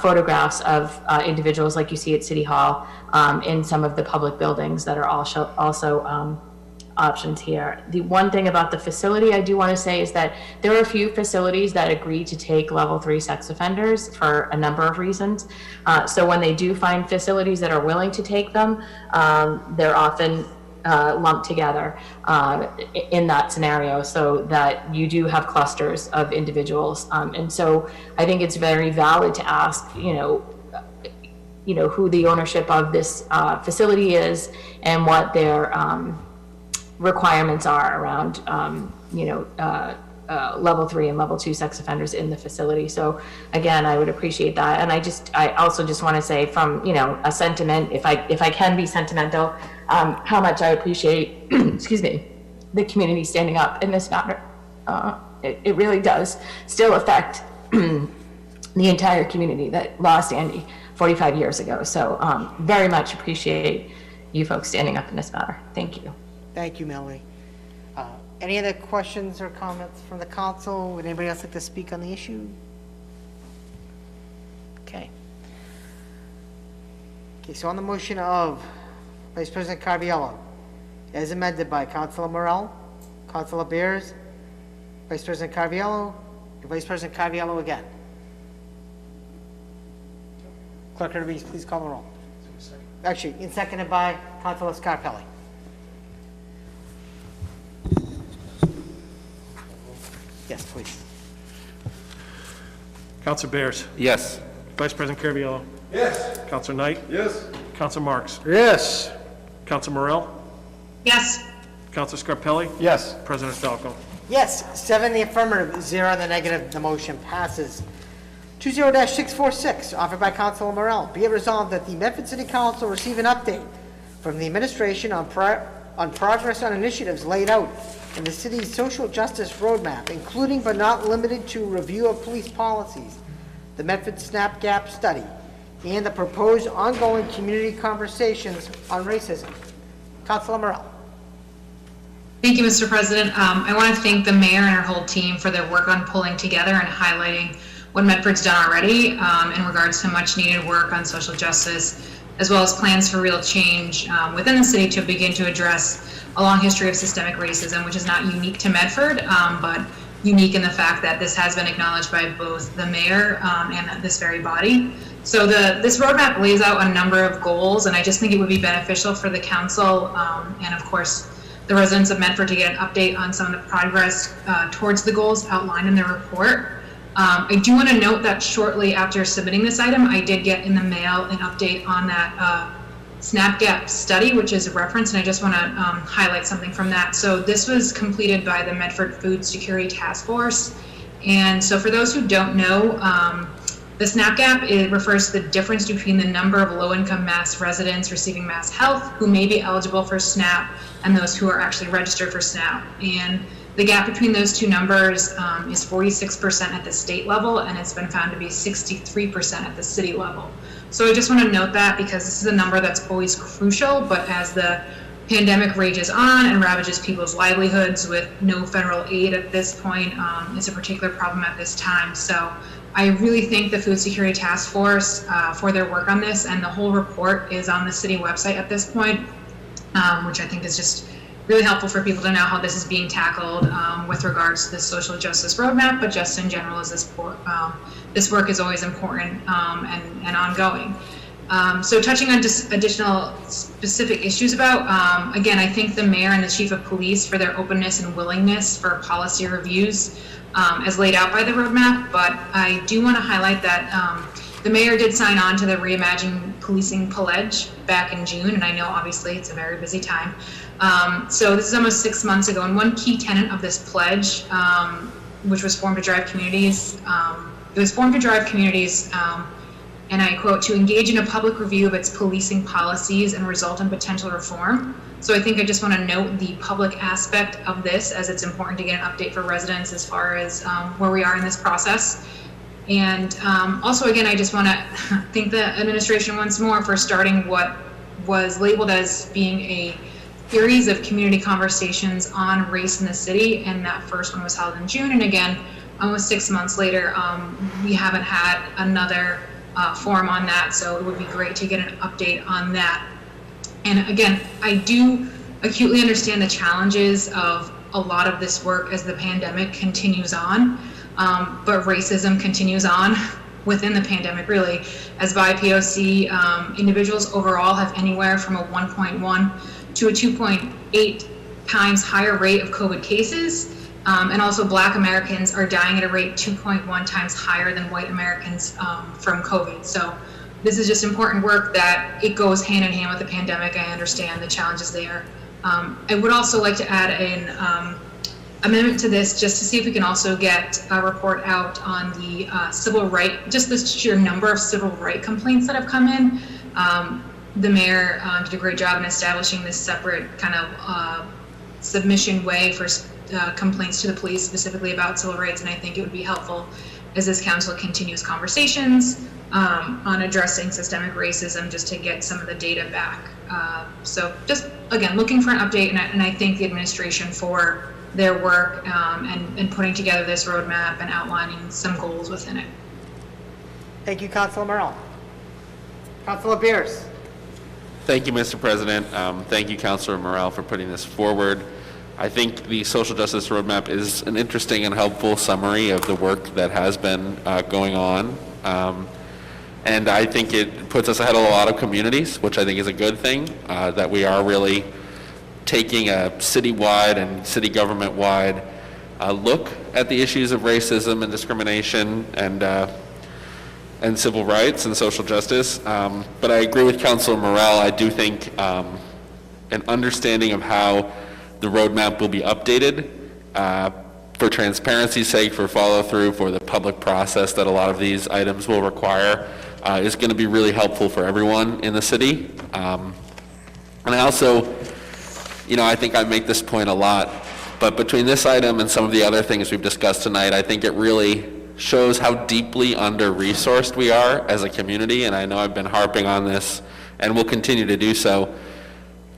S15: photographs of individuals like you see at City Hall in some of the public buildings that are also options here. The one thing about the facility I do want to say is that there are a few facilities that agree to take level 3 sex offenders for a number of reasons. So when they do find facilities that are willing to take them, they're often lumped together in that scenario, so that you do have clusters of individuals. And so I think it's very valid to ask, who the ownership of this facility is and what their requirements are around, level 3 and level 2 sex offenders in the facility. So again, I would appreciate that. And I also just want to say, from, a sentiment, if I can be sentimental, how much I appreciate, excuse me, the community standing up in this matter. It really does still affect the entire community that lost Andy 45 years ago. So very much appreciate you folks standing up in this matter. Thank you.
S1: Thank you, Melanie. Any other questions or comments from the council? Would anybody else like to speak on the issue? Okay. Okay, so on the motion of Vice President Caraviello, as amended by Councilor Morell, Councilor Bears, Vice President Caraviello, and Vice President Caraviello again. Clerk of the Reeds, please call the roll. Actually, and seconded by Councilor Scarpelli. Yes, please.
S2: Councilor Bears.
S8: Yes.
S2: Vice President Caraviello.
S10: Yes.
S2: Councilor Knight.
S10: Yes.
S2: Councilor Marks.
S5: Yes.
S2: Councilor Morell.
S4: Yes.
S2: Councilor Scarpelli.
S5: Yes.
S2: President Falco.
S1: Yes, 7 in the affirmative, 0 in the negative. The motion passes. 20-646, offered by Councilor Morell. Be it resolved that the Medford City Council receive an update from the administration on progress on initiatives laid out in the city's social justice roadmap, including but not limited to review of police policies, the Medford Snap Gap study, and the proposed ongoing community conversations on racism. Councilor Morell.
S4: Thank you, Mr. President. I want to thank the mayor and her whole team for their work on pulling together and highlighting what Medford's done already in regards to much needed work on social justice, as well as plans for real change within the city to begin to address a long history of systemic racism, which is not unique to Medford, but unique in the fact that this has been acknowledged by both the mayor and this very body. So this roadmap lays out a number of goals, and I just think it would be beneficial for the council and, of course, the residents of Medford to get an update on some of the progress towards the goals outlined in the report. I do want to note that shortly after submitting this item, I did get in the mail an update on that Snap Gap study, which is a reference, and I just want to highlight something from that. So this was completed by the Medford Food Security Task Force. And so for those who don't know, the Snap Gap, it refers to the difference between the number of low-income Mass residents receiving Mass Health who may be eligible for SNAP and those who are actually registered for SNAP. And the gap between those two numbers is 46% at the state level, and it's been found to be 63% at the city level. So I just want to note that, because this is a number that's always crucial, but as the pandemic rages on and ravages people's livelihoods with no federal aid at this point, it's a particular problem at this time. So I really thank the Food Security Task Force for their work on this, and the whole report is on the city website at this point, which I think is just really helpful for people to know how this is being tackled with regards to the social justice roadmap, but just in general as this work is always important and ongoing. So touching on just additional specific issues about, again, I thank the mayor and the chief of police for their openness and willingness for policy reviews as laid out by the roadmap, but I do want to highlight that the mayor did sign on to the Reimagine Policing Pledge back in June, and I know obviously it's a very busy time. So this is almost 6 months ago, and one key tenet of this pledge, which was formed to drive communities, it was formed to drive communities, and I quote, to engage in a public review of its policing policies and result in potential reform. So I think I just want to note the public aspect of this, as it's important to get an update for residents as far as where we are in this process. And also, again, I just want to thank the administration once more for starting what was labeled as being a series of community conversations on race in the city, and that first one was held in June. And again, almost 6 months later, we haven't had another forum on that, so it would be great to get an update on that. And again, I do acutely understand the challenges of a lot of this work as the pandemic continues on, but racism continues on within the pandemic, really, as BIPOC individuals overall have anywhere from a 1.1 to a 2.8 times higher rate of COVID cases. And also Black Americans are dying at a rate 2.1 times higher than white Americans from COVID. So this is just important work that it goes hand in hand with the pandemic. I understand the challenges there. I would also like to add an amendment to this just to see if we can also get a report out on the civil right, just the sheer number of civil right complaints that have come in. The mayor did a great job in establishing this separate kind of submission way for complaints to the police specifically about civil rights, and I think it would be helpful as this council continues conversations on addressing systemic racism, just to get some of the data back. So just, again, looking for an update, and I thank the administration for their work and putting together this roadmap and outlining some goals within it.
S1: Thank you, Councilor Merrill. Councilor Beers.
S8: Thank you, Mr. President. Thank you, Councilor Morrell, for putting this forward. I think the social justice roadmap is an interesting and helpful summary of the work that has been going on. And I think it puts us ahead of a lot of communities, which I think is a good thing, that we are really taking a citywide and city government-wide look at the issues of racism and discrimination and civil rights and social justice. But I agree with Councilor Morrell. I do think an understanding of how the roadmap will be updated for transparency's sake, for follow-through, for the public process that a lot of these items will require is going to be really helpful for everyone in the city. And I also, I think I make this point a lot, but between this item and some of the other things we've discussed tonight, I think it really shows how deeply under-resourced we are as a community, and I know I've been harping on this and will continue to do so,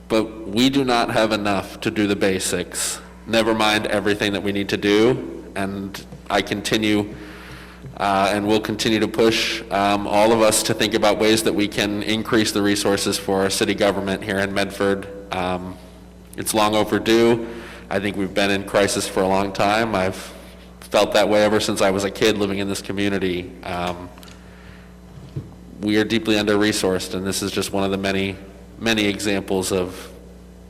S8: but we do not have enough to do the basics, never mind everything that we need to do. And I continue and will continue to push all of us to think about ways that we can increase the resources for our city government here in Medford. It's long overdue. I think we've been in crisis for a long time. I've felt that way ever since I was a kid living in this community. We are deeply under-resourced, and this is just one of the many examples of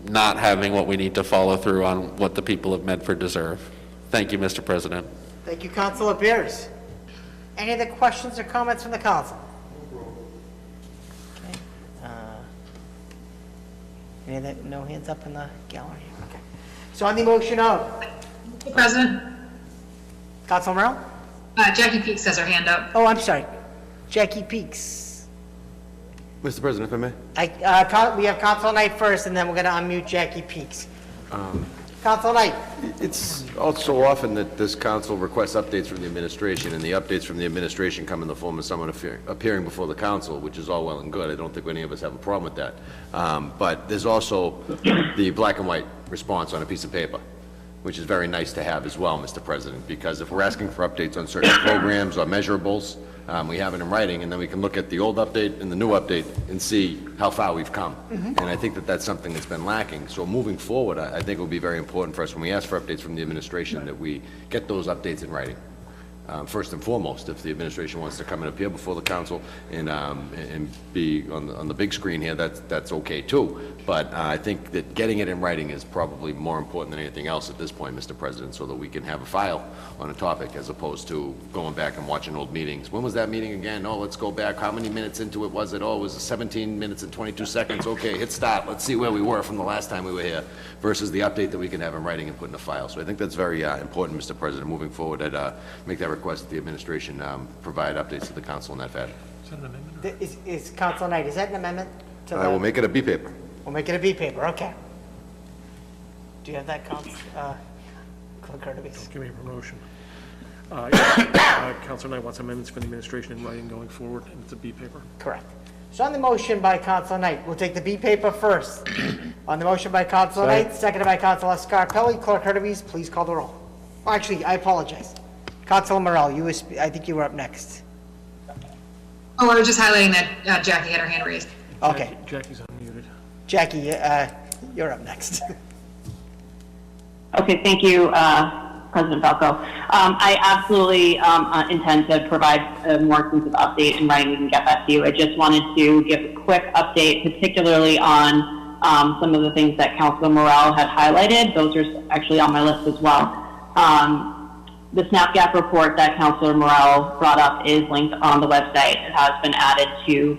S8: not having what we need to follow through on what the people of Medford deserve. Thank you, Mr. President.
S1: Thank you, Councilor Beers. Any other questions or comments from the council? Okay. No hands up in the gallery? Okay. So on the motion of?
S4: Mr. President?
S1: Councilor Merrill?
S4: Jackie Peaks has her hand up.
S1: Oh, I'm sorry. Jackie Peaks.
S13: Mr. President, if I may?
S1: We have Councilor Knight first, and then we're going to unmute Jackie Peaks. Councilor Knight.
S13: It's also often that this council requests updates from the administration, and the updates from the administration come in the form of someone appearing before the council, which is all well and good. I don't think any of us have a problem with that. But there's also the black and white response on a piece of paper.
S12: which is very nice to have as well, Mr. President, because if we're asking for updates on certain programs or measurables, we have it in writing, and then we can look at the old update and the new update and see how far we've come. And I think that that's something that's been lacking. So moving forward, I think it will be very important for us when we ask for updates from the administration that we get those updates in writing. First and foremost, if the administration wants to come and appear before the council and be on the big screen here, that's okay too. But I think that getting it in writing is probably more important than anything else at this point, Mr. President, so that we can have a file on a topic as opposed to going back and watching old meetings. When was that meeting again? Oh, let's go back. How many minutes into it was it? Oh, it was 17 minutes and 22 seconds. Okay, hit start. Let's see where we were from the last time we were here versus the update that we can have in writing and put in a file. So I think that's very important, Mr. President, moving forward. I'd make that request that the administration provide updates to the council in that fashion.
S2: Is that an amendment?
S1: Is Council Knight, is that an amendment to
S13: I will make it a B paper.
S1: We'll make it a B paper, okay. Do you have that, Clerk Curtis?
S2: Give me a promotion. Councilor Knight wants amendments for the administration in writing going forward, and it's a B paper.
S1: Correct. So on the motion by Council Knight, we'll take the B paper first. On the motion by Council Knight, seconded by Council Scarpelli. Clerk Curtis, please call the roll. Oh, actually, I apologize. Councilor Morell, I think you were up next.
S4: Oh, I was just highlighting that Jackie had her hand raised.
S1: Okay.
S2: Jackie's unmuted.
S1: Jackie, you're up next.
S16: Okay, thank you, President Falco. I absolutely intend to provide more extensive update in writing and get that to you. I just wanted to give a quick update, particularly on some of the things that Councilor Morell had highlighted. Those are actually on my list as well. The SNAP-GAP report that Councilor Morell brought up is linked on the website. It has been added to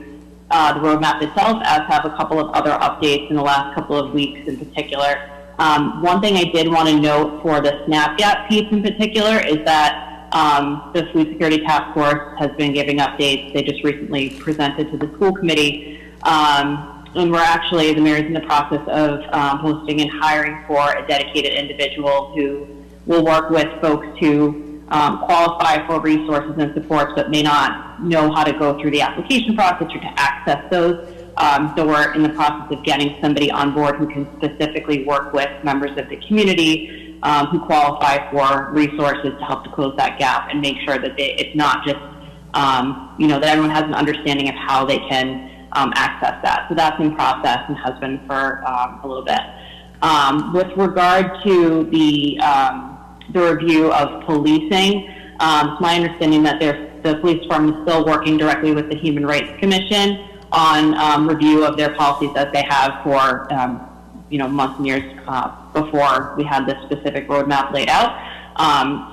S16: the roadmap itself, as have a couple of other updates in the last couple of weeks in particular. One thing I did want to note for the SNAP-GAP piece in particular is that the Food Security Task Force has been giving updates. They just recently presented to the school committee. And we're actually, the mayor's in the process of hosting and hiring for a dedicated individual who will work with folks who qualify for resources and supports but may not know how to go through the application process or to access those. So we're in the process of getting somebody on board who can specifically work with members of the community who qualify for resources to help to close that gap and make sure that it's not just, that everyone has an understanding of how they can access that. So that's in process and has been for a little bit. With regard to the review of policing, it's my understanding that the police department is still working directly with the Human Rights Commission on review of their policies as they have for months and years before we had this specific roadmap laid out.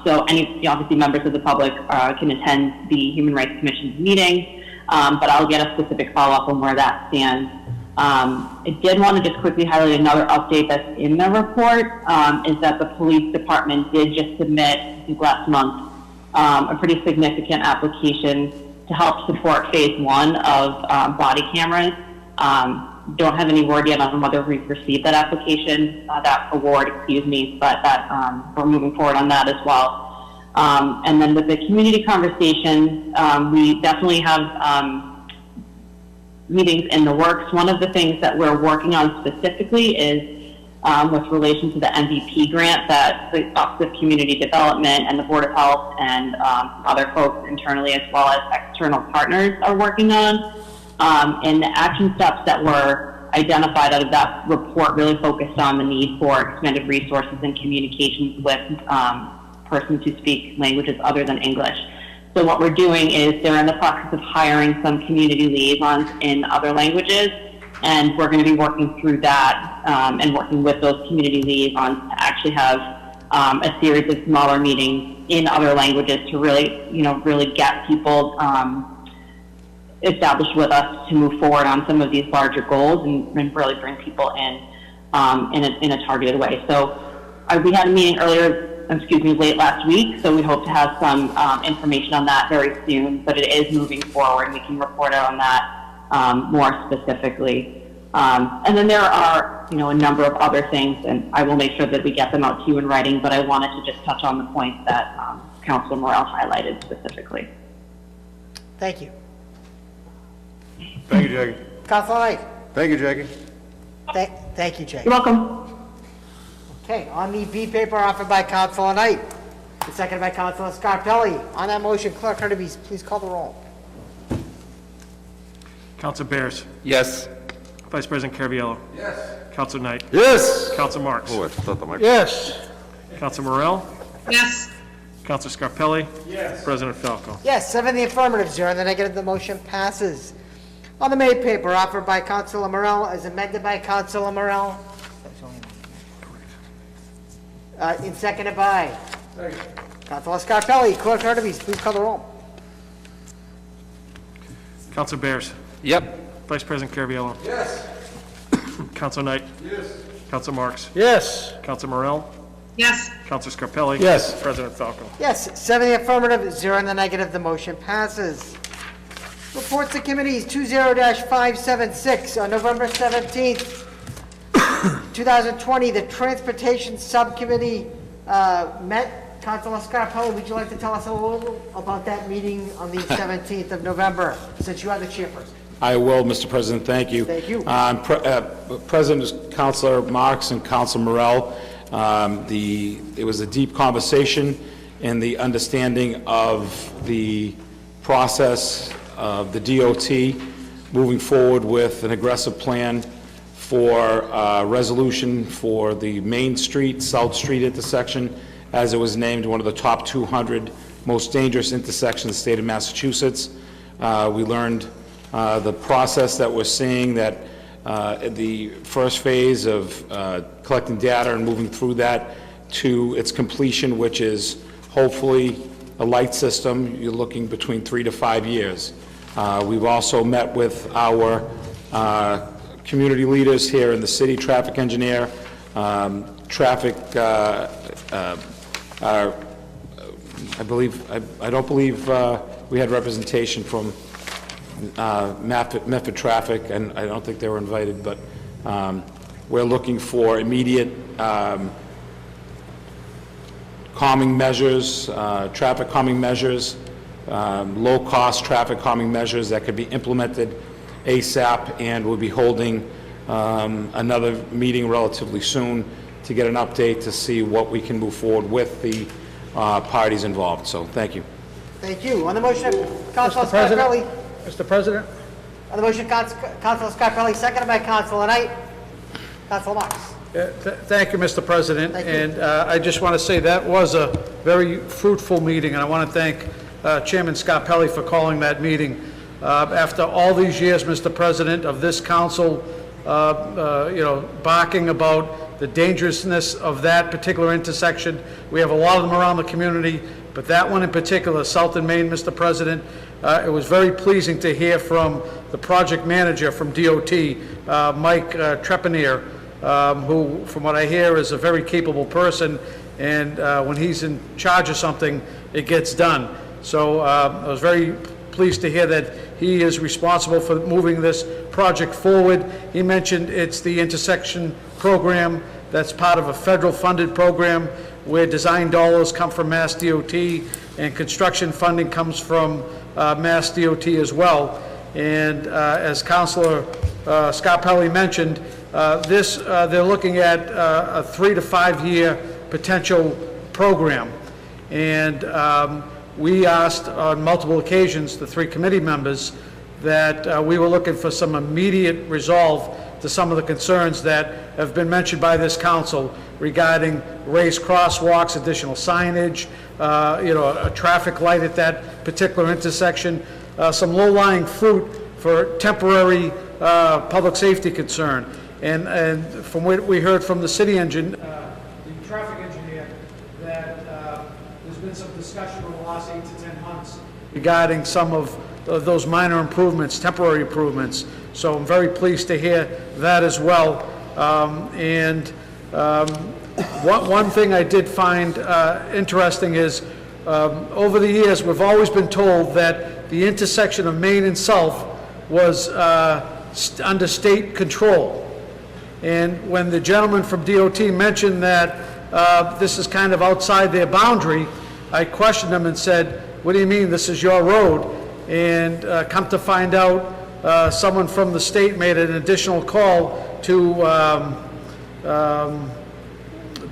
S16: So obviously members of the public can attend the Human Rights Commission's meeting, but I'll get a specific follow-up on where that stands. I did want to just quickly highlight another update that's in the report, is that the police department did just submit, I think last month, a pretty significant application to help support phase 1 of body cameras. Don't have any word yet on whether we've received that application, that award, but that we're moving forward on that as well. And then with the community conversations, we definitely have meetings in the works. One of the things that we're working on specifically is with relation to the MVP grant that the Office of Community Development and the Board of Health and other folks internally as well as external partners are working on. And the action steps that were identified out of that report really focused on the need for expanded resources and communications with persons who speak languages other than English. So what we're doing is they're in the process of hiring some community liaisons in other languages, and we're going to be working through that and working with those community liaisons to actually have a series of smaller meetings in other languages to really get people established with us to move forward on some of these larger goals and really bring people in a targeted way. So we had a meeting late last week, so we hope to have some information on that very soon, but it is moving forward and we can report out on that more specifically. And then there are, a number of other things, and I will make sure that we get them out to you in writing, but I wanted to just touch on the points that Councilor Morell highlighted specifically.
S1: Thank you.
S13: Thank you, Jackie.
S1: Councilor Knight.
S13: Thank you, Jackie.
S1: Thank you, Jackie.
S16: You're welcome.
S1: Okay, on the B paper offered by Councilor Knight, and seconded by Councilor Scarpelli. On that motion, Clerk Hurtubise, please call the roll.
S2: Councilor Bears.
S8: Yes.
S2: Vice President Caraviallo.
S10: Yes.
S2: Councilor Knight.
S11: Yes.
S2: Councilor Marks.
S13: Oh, I thought the mic.
S5: Yes.
S2: Councilor Morel.
S4: Yes.
S2: Councilor Scarpelli. Yes. President Falco.
S1: Yes, 7 in the affirmative, 0 in the negative, the motion passes. On the May paper offered by Councilor Morel, as amended by Councilor Morel. And seconded by Councilor Scarpelli. Clerk Hurtubise, please call the roll.
S2: Councilor Bears.
S8: Yep.
S2: Vice President Caraviallo.
S10: Yes.
S2: Councilor Knight.
S10: Yes.
S2: Councilor Marks.
S5: Yes.
S2: Councilor Morel.
S4: Yes.
S2: Councilor Scarpelli.
S5: Yes.
S2: President Falco.
S1: Yes, 7 in the affirmative, 0 in the negative, the motion passes. Reports of committees 20-576 on November 17th, 2020, the Transportation Subcommittee met. Councilor Scarpelli, would you like to tell us a little about that meeting on the 17th of November, since you are the chairperson?
S9: I will, Mr. President, thank you.
S1: Thank you.
S9: President is Councilor Marks and Councilor Morel. It was a deep conversation in the understanding of the process of the DOT moving forward with an aggressive plan for resolution for the Main Street, South Street intersection, as it was named one of the top 200 most dangerous intersections in the state of Massachusetts. We learned the process that we're seeing, that the first phase of collecting data and moving through that to its completion, which is hopefully a light system, you're looking between 3 to 5 years. We've also met with our community leaders here in the city, traffic engineer, traffic, I don't believe we had representation from Medford Traffic, and I don't think they were invited, but we're looking for immediate calming measures, traffic calming measures, low-cost traffic calming measures that could be implemented ASAP, and we'll be holding another meeting relatively soon to get an update to see what we can move forward with the parties involved. So, thank you.
S1: Thank you. On the motion, Councilor
S5: Mr. President.
S1: Scarpelli.
S5: Mr. President?
S1: On the motion, Councilor Scarpelli, seconded by Councilor Knight. Councilor Marks.
S5: Thank you, Mr. President.
S1: Thank you.
S5: And I just want to say that was a very fruitful meeting, and I want to thank Chairman Scarpelli for calling that meeting. After all these years, Mr. President, of this council, barking about the dangerousness of that particular intersection, we have a lot of them around the community, but that one in particular, South and Main, Mr. President, it was very pleasing to hear from the project manager from DOT, Mike Trepanier, who, from what I hear, is a very capable person, and when he's in charge of something, it gets done. So I was very pleased to hear that he is responsible for moving this project forward. He mentioned it's the intersection program that's part of a federal-funded program where design dollars come from Mass DOT and construction funding comes from Mass DOT as well. And as Councilor Scarpelli mentioned, they're looking at a 3 to 5 year potential program. And we asked on multiple occasions, the 3 committee members, that we were looking for some immediate resolve to some of the concerns that have been mentioned by this council regarding raised crosswalks, additional signage, a traffic light at that particular intersection, some low-lying fruit for temporary public safety concern. And from what we heard from the city the traffic engineer, that there's been some discussion over the last 8 to 10 months regarding some of those minor improvements, temporary improvements. So I'm very pleased to hear that as well. One thing I did find interesting is over the years, we've always been told that the intersection of Main and South was under state control. And when the gentleman from DOT mentioned that this is kind of outside their boundary, I questioned him and said, what do you mean this is your road? And come to find out, someone from the state made an additional call to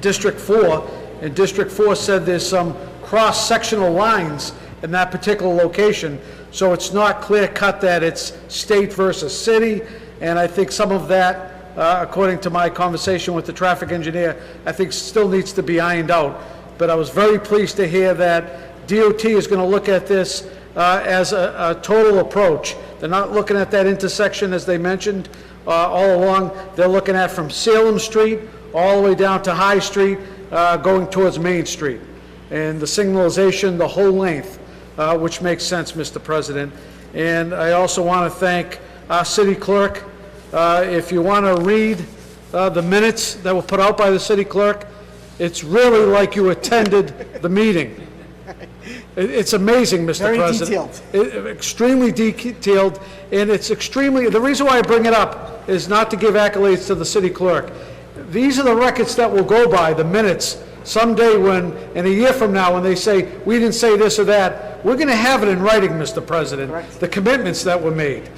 S5: District 4, and District 4 said there's some cross-sectional lines in that particular location, so it's not clear-cut that it's state versus city, and I think some of that, according to my conversation with the traffic engineer, I think still needs to be ironed out. But I was very pleased to hear that DOT is going to look at this as a total approach. They're not looking at that intersection, as they mentioned, all along. They're looking at from Salem Street all the way down to High Street, going towards Main Street. And the signalization, the whole length, which makes sense, Mr. President. And I also want to thank our city clerk. If you want to read the minutes that were put out by the city clerk, it's really like you attended the meeting. It's amazing, Mr.
S1: Very
S5: President.
S1: detailed.
S5: Extremely detailed, and it's extremely, the reason why I bring it up is not to give accolades to the city clerk. These are the records that will go by, the minutes, someday when, in a year from now, when they say, we didn't say this or that, we're going to have it in writing, Mr. President, the commitments that were made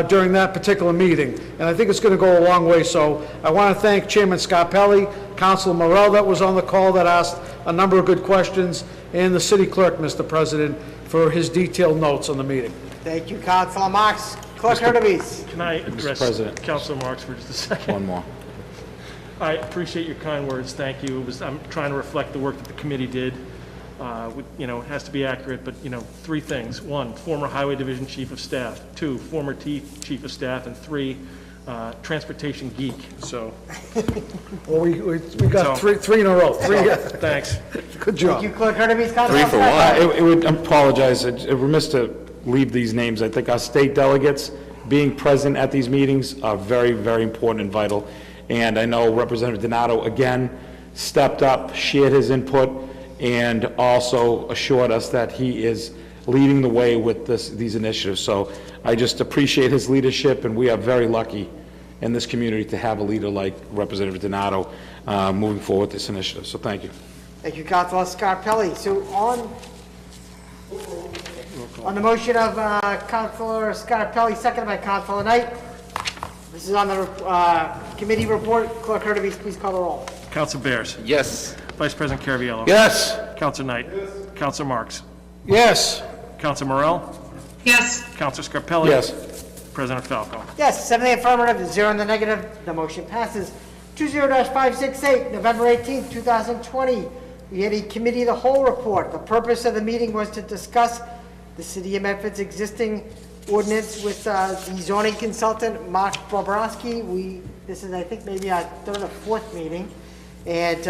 S5: during that particular meeting. And I think it's going to go a long way. So I want to thank Chairman Scarpelli, Councilor Morell that was on the call that asked a number of good questions, and the city clerk, Mr. President, for his detailed notes on the meeting.
S1: Thank you, Councilor Marks. Clerk Hurtubise.
S2: Can I address
S9: President.
S2: Councilor Marks for just a second?
S9: One more.
S2: I appreciate your kind words, thank you. I'm trying to reflect the work that the committee did. You know, it has to be accurate, but, you know, 3 things. 1, former Highway Division Chief of Staff. 2, former Chief of Staff. And 3, transportation geek, so.
S5: Well, we got three in a row.
S2: Thanks.
S5: Good job.
S1: Thank you, Clerk Hurtubise. Councilor
S8: 3 for 1.
S9: It would, I apologize, it's remiss to leave these names. I think our state delegates being present at these meetings are very, very important and vital. And I know Representative Donato, again, stepped up, shared his input, and also assured us that he is leading the way with these initiatives. So I just appreciate his leadership, and we are very lucky in this community to have a leader like Representative Donato moving forward with this initiative. So thank you.
S1: Thank you, Councilor Scarpelli. So on the motion of Councilor Scarpelli, seconded by Councilor Knight, this is on the committee report. Clerk Hurtubise, please call the roll.
S2: Councilor Bears.
S8: Yes.
S2: Vice President Caraviallo.
S11: Yes.
S2: Councilor Knight. Yes. Councilor Marks.
S5: Yes.
S2: Councilor Morell.
S4: Yes.
S2: Councilor Scarpelli.
S9: Yes.
S2: President Falco.
S1: Yes, 7 in the affirmative, 0 in the negative. The motion passes. 20-568, November 18th, 2020. We had a committee of the whole report. The purpose of the meeting was to discuss the City of Medford's existing ordinance with the zoning consultant, Mark Bobrowski. This is, I think, maybe our 3rd or 4th meeting. And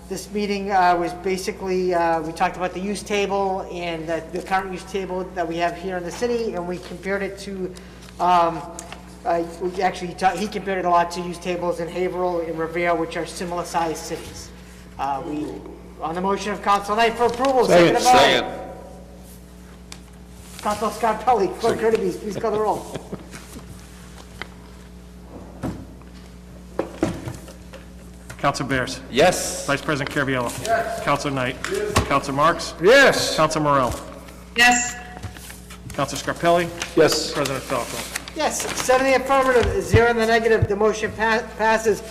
S1: this meeting was basically, we talked about the use table and the current use table that we have here in the city, and we compared it to, he compared it a lot to use tables in Haverhill and Revere, which are similar sized cities. On the motion of Council Knight for approval, seconded by
S8: Second.
S1: Council Scarpelli. Clerk Hurtubise, please call the roll.
S2: Councilor Bears.
S8: Yes.
S2: Vice President Caraviallo. Yes. Councilor Knight. Yes. Councilor Marks.
S5: Yes.
S2: Councilor Morell.
S4: Yes.
S2: Councilor Scarpelli.
S9: Yes.
S2: President Falco.
S1: Yes, 7 in the affirmative, 0 in the negative. The motion passes.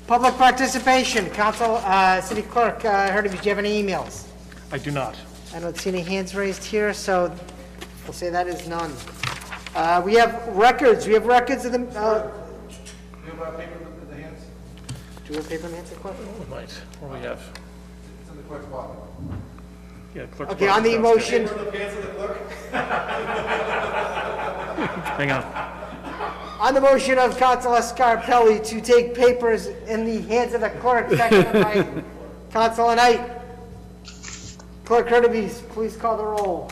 S1: Public participation. Council, City Clerk Hurtubise, do you have any emails?
S2: I do not.
S1: I don't see any hands raised here, so we'll say that is none. We have records. We have records of the.
S11: You have paper in the hands?
S1: Do we have paper in the hands, Clerk?
S2: We might. What do we have?
S11: It's in the clerk's pocket.
S2: Yeah, clerk.
S1: Okay, on the motion.
S11: The pants of the clerk?
S2: Hang on.
S1: On the motion of Councilor Scarpelli to take papers in the hands of the clerk, seconded by Councilor Knight. Clerk Hurtubise, please call the roll.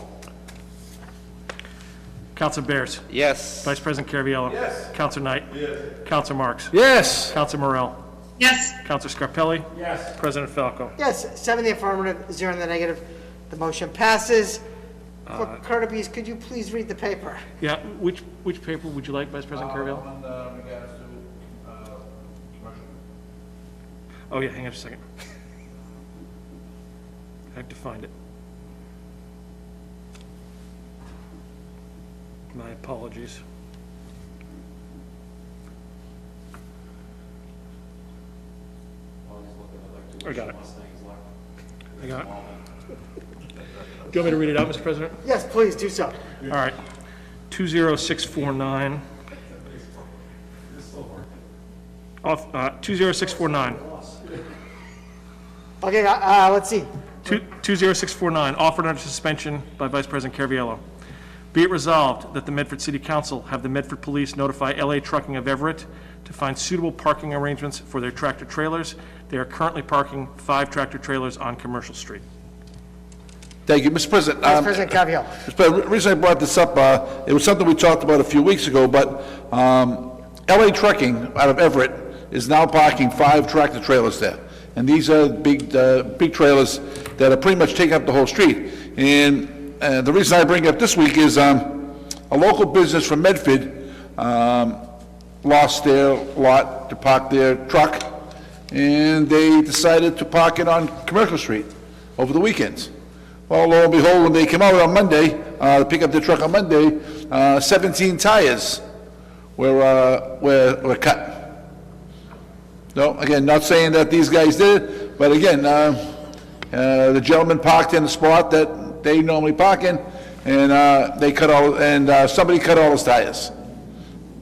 S2: Councilor Bears.
S8: Yes.
S2: Vice President Caraviallo. Yes. Councilor Knight. Yes. Councilor Marks.
S5: Yes.
S2: Councilor Morell.
S4: Yes.
S2: Councilor Scarpelli. Yes. President Falco.
S1: Yes, 7 in the affirmative, 0 in the negative. The motion passes. Clerk Hurtubise, could you please read the paper?
S2: Yeah, which paper would you like, Vice President Caraviallo?
S11: On regards to commercial.
S2: Oh, yeah, hang on just a second. I have to find it. My apologies. I got it. I got it. Do you want me to read it out, Mr. President?
S1: Yes, please, do so.
S2: All right. 20649. 20649.
S1: Okay, let's see.
S2: 20649, offered under suspension by Vice President Caraviallo. Be it resolved that the Medford City Council have the Medford Police notify LA Trucking of Everett to find suitable parking arrangements for their tractor trailers. They are currently parking 5 tractor trailers on Commercial Street.
S11: Thank you, Mr. President.
S1: Vice President Caraviallo.
S11: Mr. President, the reason I brought this up, it was something we talked about a few weeks ago, but LA Trucking out of Everett is now parking 5 tractor trailers there. And these are big trailers that are pretty much taking up the whole street. And the reason I bring it up this week is a local business from Medford lost their lot to park their truck, and they decided to park it on Commercial Street over the weekends. Well, lo and behold, when they came out on Monday, to pick up their truck on Monday, 17 tires were cut. No, again, not saying that these guys did it, but again, the gentleman parked in the spot that they normally park in, and somebody cut all his tires.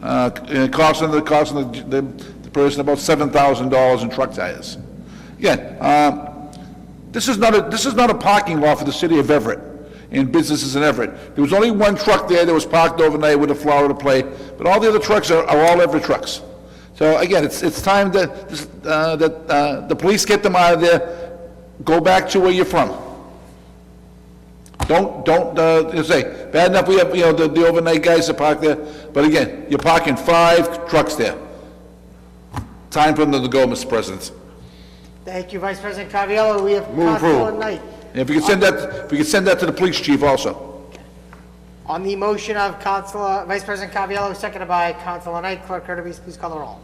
S11: Costing the person about $7,000 in truck tires. Again, this is not a parking lot for the city of Everett and businesses in Everett. There was only one truck there that was parked overnight with a Florida plate, but all the other trucks are all Everett trucks. So again, it's time that the police get them out of there. Go back to where you're from. Don't say bad enough. We have the overnight guys that park there, but again, you're parking 5 trucks there. Time for them to go, Mr. President.
S1: Thank you, Vice President Caraviallo. We have Councilor Knight.
S11: And if you could send that to the police chief also.
S1: On the motion of Vice President Caraviallo, seconded by Councilor Knight, Clerk Kirby, please call the roll.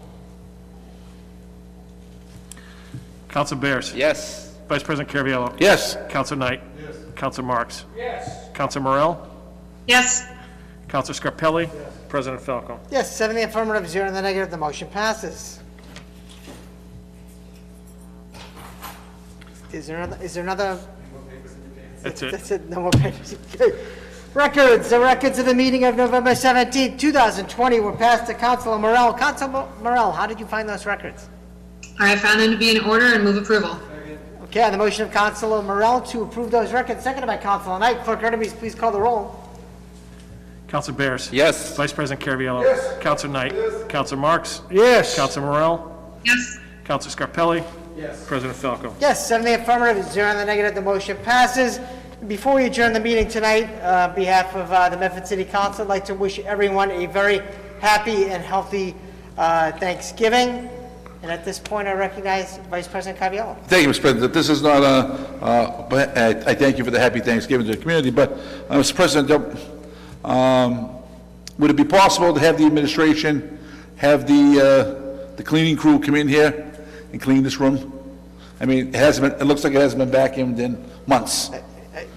S2: Council Bears.
S8: Yes.
S2: Vice President Caraviallo.
S11: Yes.
S2: Council Knight. Yes. Council Marks.
S10: Yes.
S2: Council Morell.
S4: Yes.
S2: Council Scarpelli. President Falco.
S1: Yes, 7 in the affirmative, 0 in the negative, the motion passes. Is there another?
S2: That's it.
S1: That's it, no more papers. Records, the records of the meeting of November 17, 2020 were passed to Councilor Morell. Councilor Morell, how did you find those records?
S4: I found them to be in order and move approval.
S1: Okay, on the motion of Councilor Morell to approve those records, seconded by Councilor Knight, Clerk Kirby, please call the roll.
S2: Council Bears.
S8: Yes.
S2: Vice President Caraviallo.
S10: Yes.
S2: Council Knight. Yes. Council Marks.
S5: Yes.
S2: Council Morell.
S4: Yes.
S2: Council Scarpelli.
S10: Yes.
S2: President Falco.
S1: Yes, 7 in the affirmative, 0 in the negative, the motion passes. Before we adjourn the meeting tonight, on behalf of the Medford City Council, I'd like to wish everyone a very happy and healthy Thanksgiving. And at this point, I recognize Vice President Caraviallo.
S11: Thank you, Mr. President. This is not I thank you for the happy Thanksgiving to the community, but, Mr. President, would it be possible to have the administration have the cleaning crew come in here and clean this room? I mean, it looks like it hasn't been vacuumed in months.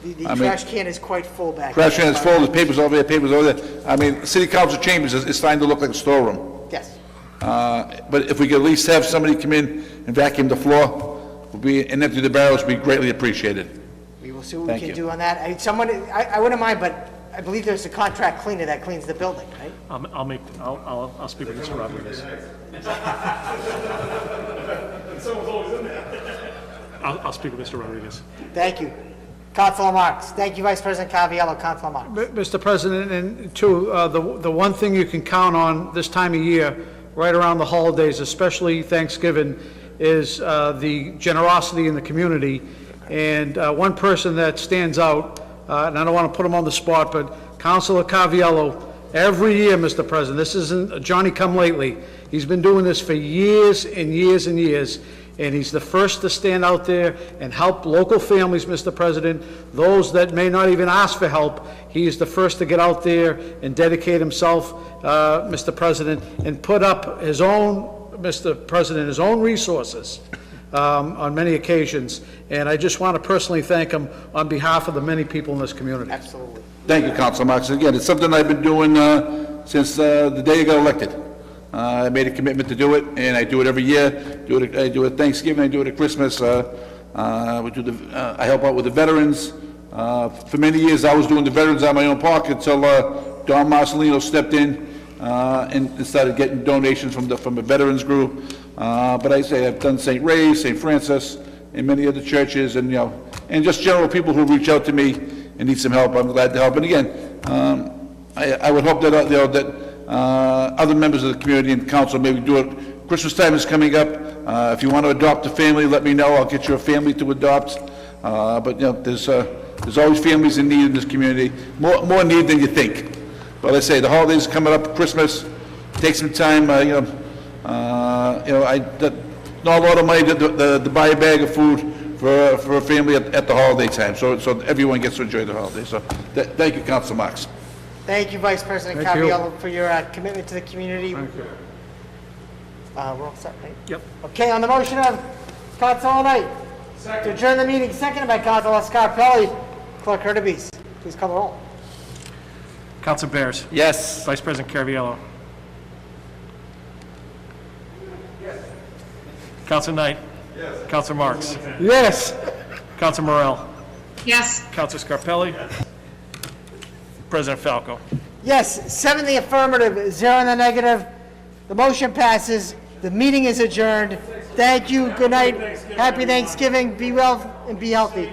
S1: The trash can is quite full back
S11: Trash
S1: there.
S11: can is full, there's papers over there, papers over there. I mean, City Council chambers is starting to look like a storeroom.
S1: Yes.
S11: But if we could at least have somebody come in and vacuum the floor, and empty the barrels, would be greatly appreciated.
S1: We will see what
S11: Thank
S1: we can
S11: you.
S1: do on that. I wouldn't mind, but I believe there's a contract cleaner that cleans the building, right?
S2: I'll speak with Mr. Rodriguez.
S10: Someone's always in there.
S2: I'll speak with Mr. Rodriguez.
S1: Thank you. Councilor Marks. Thank you, Vice President Caraviallo. Councilor Marks.
S5: Mr. President, and two, the one thing you can count on this time of year, right around the holidays, especially Thanksgiving, is the generosity in the community. And one person that stands out, and I don't want to put him on the spot, but Councilor Caraviallo, every year, Mr. President, this isn't a Johnny-come-lately. He's been doing this for years and years and years, and he's the first to stand out there and help local families, Mr. President, those that may not even ask for help. He is the first to get out there and dedicate himself, Mr. President, and put up his own, Mr. President, his own resources on many occasions. And I just want to personally thank him on behalf of the many people in this community.
S1: Absolutely.
S11: Thank you, Councilor Marks. Again, it's something I've been doing since the day I got elected. I made a commitment to do it, and I do it every year. I do it at Thanksgiving, I do it at Christmas. I help out with the veterans. For many years, I was doing the veterans out of my own pocket until Don Marcelino stepped in and started getting donations from the veterans group. But I say I've done St. Ray's, St. Francis, and many other churches, and and just general people who reach out to me and need some help. I'm glad to help. And again, I would hope that that other members of the community and council maybe do it. Christmas time is coming up. If you want to adopt a family, let me know. I'll get you a family to adopt. But there's always families in need in this community, more need than you think. But I say the holidays are coming up, Christmas. Take some time. Not a lot of money to buy a bag of food for a family at the holiday time. So everyone gets to enjoy the holidays. So thank you, Councilor Marks.
S1: Thank you, Vice President
S5: Thank you.
S1: Caraviallo, for your commitment to the community.
S5: Thank you.
S1: We're all set, right?
S2: Yep.
S1: Okay, on the motion of Councilor Knight to adjourn the meeting, seconded by Councilor Scarpelli. Clerk Hurtubise, please call the roll.
S2: Council Bears.
S8: Yes.
S2: Vice President Caraviallo. Council Knight. Yes. Council Marks.
S5: Yes.
S2: Council Morel.
S4: Yes.
S2: Council Scarpelli. President Falco.
S1: Yes, 7 in the affirmative, 0 in the negative. The motion passes. The meeting is adjourned. Thank you. Good night. Happy Thanksgiving. Be well and be healthy.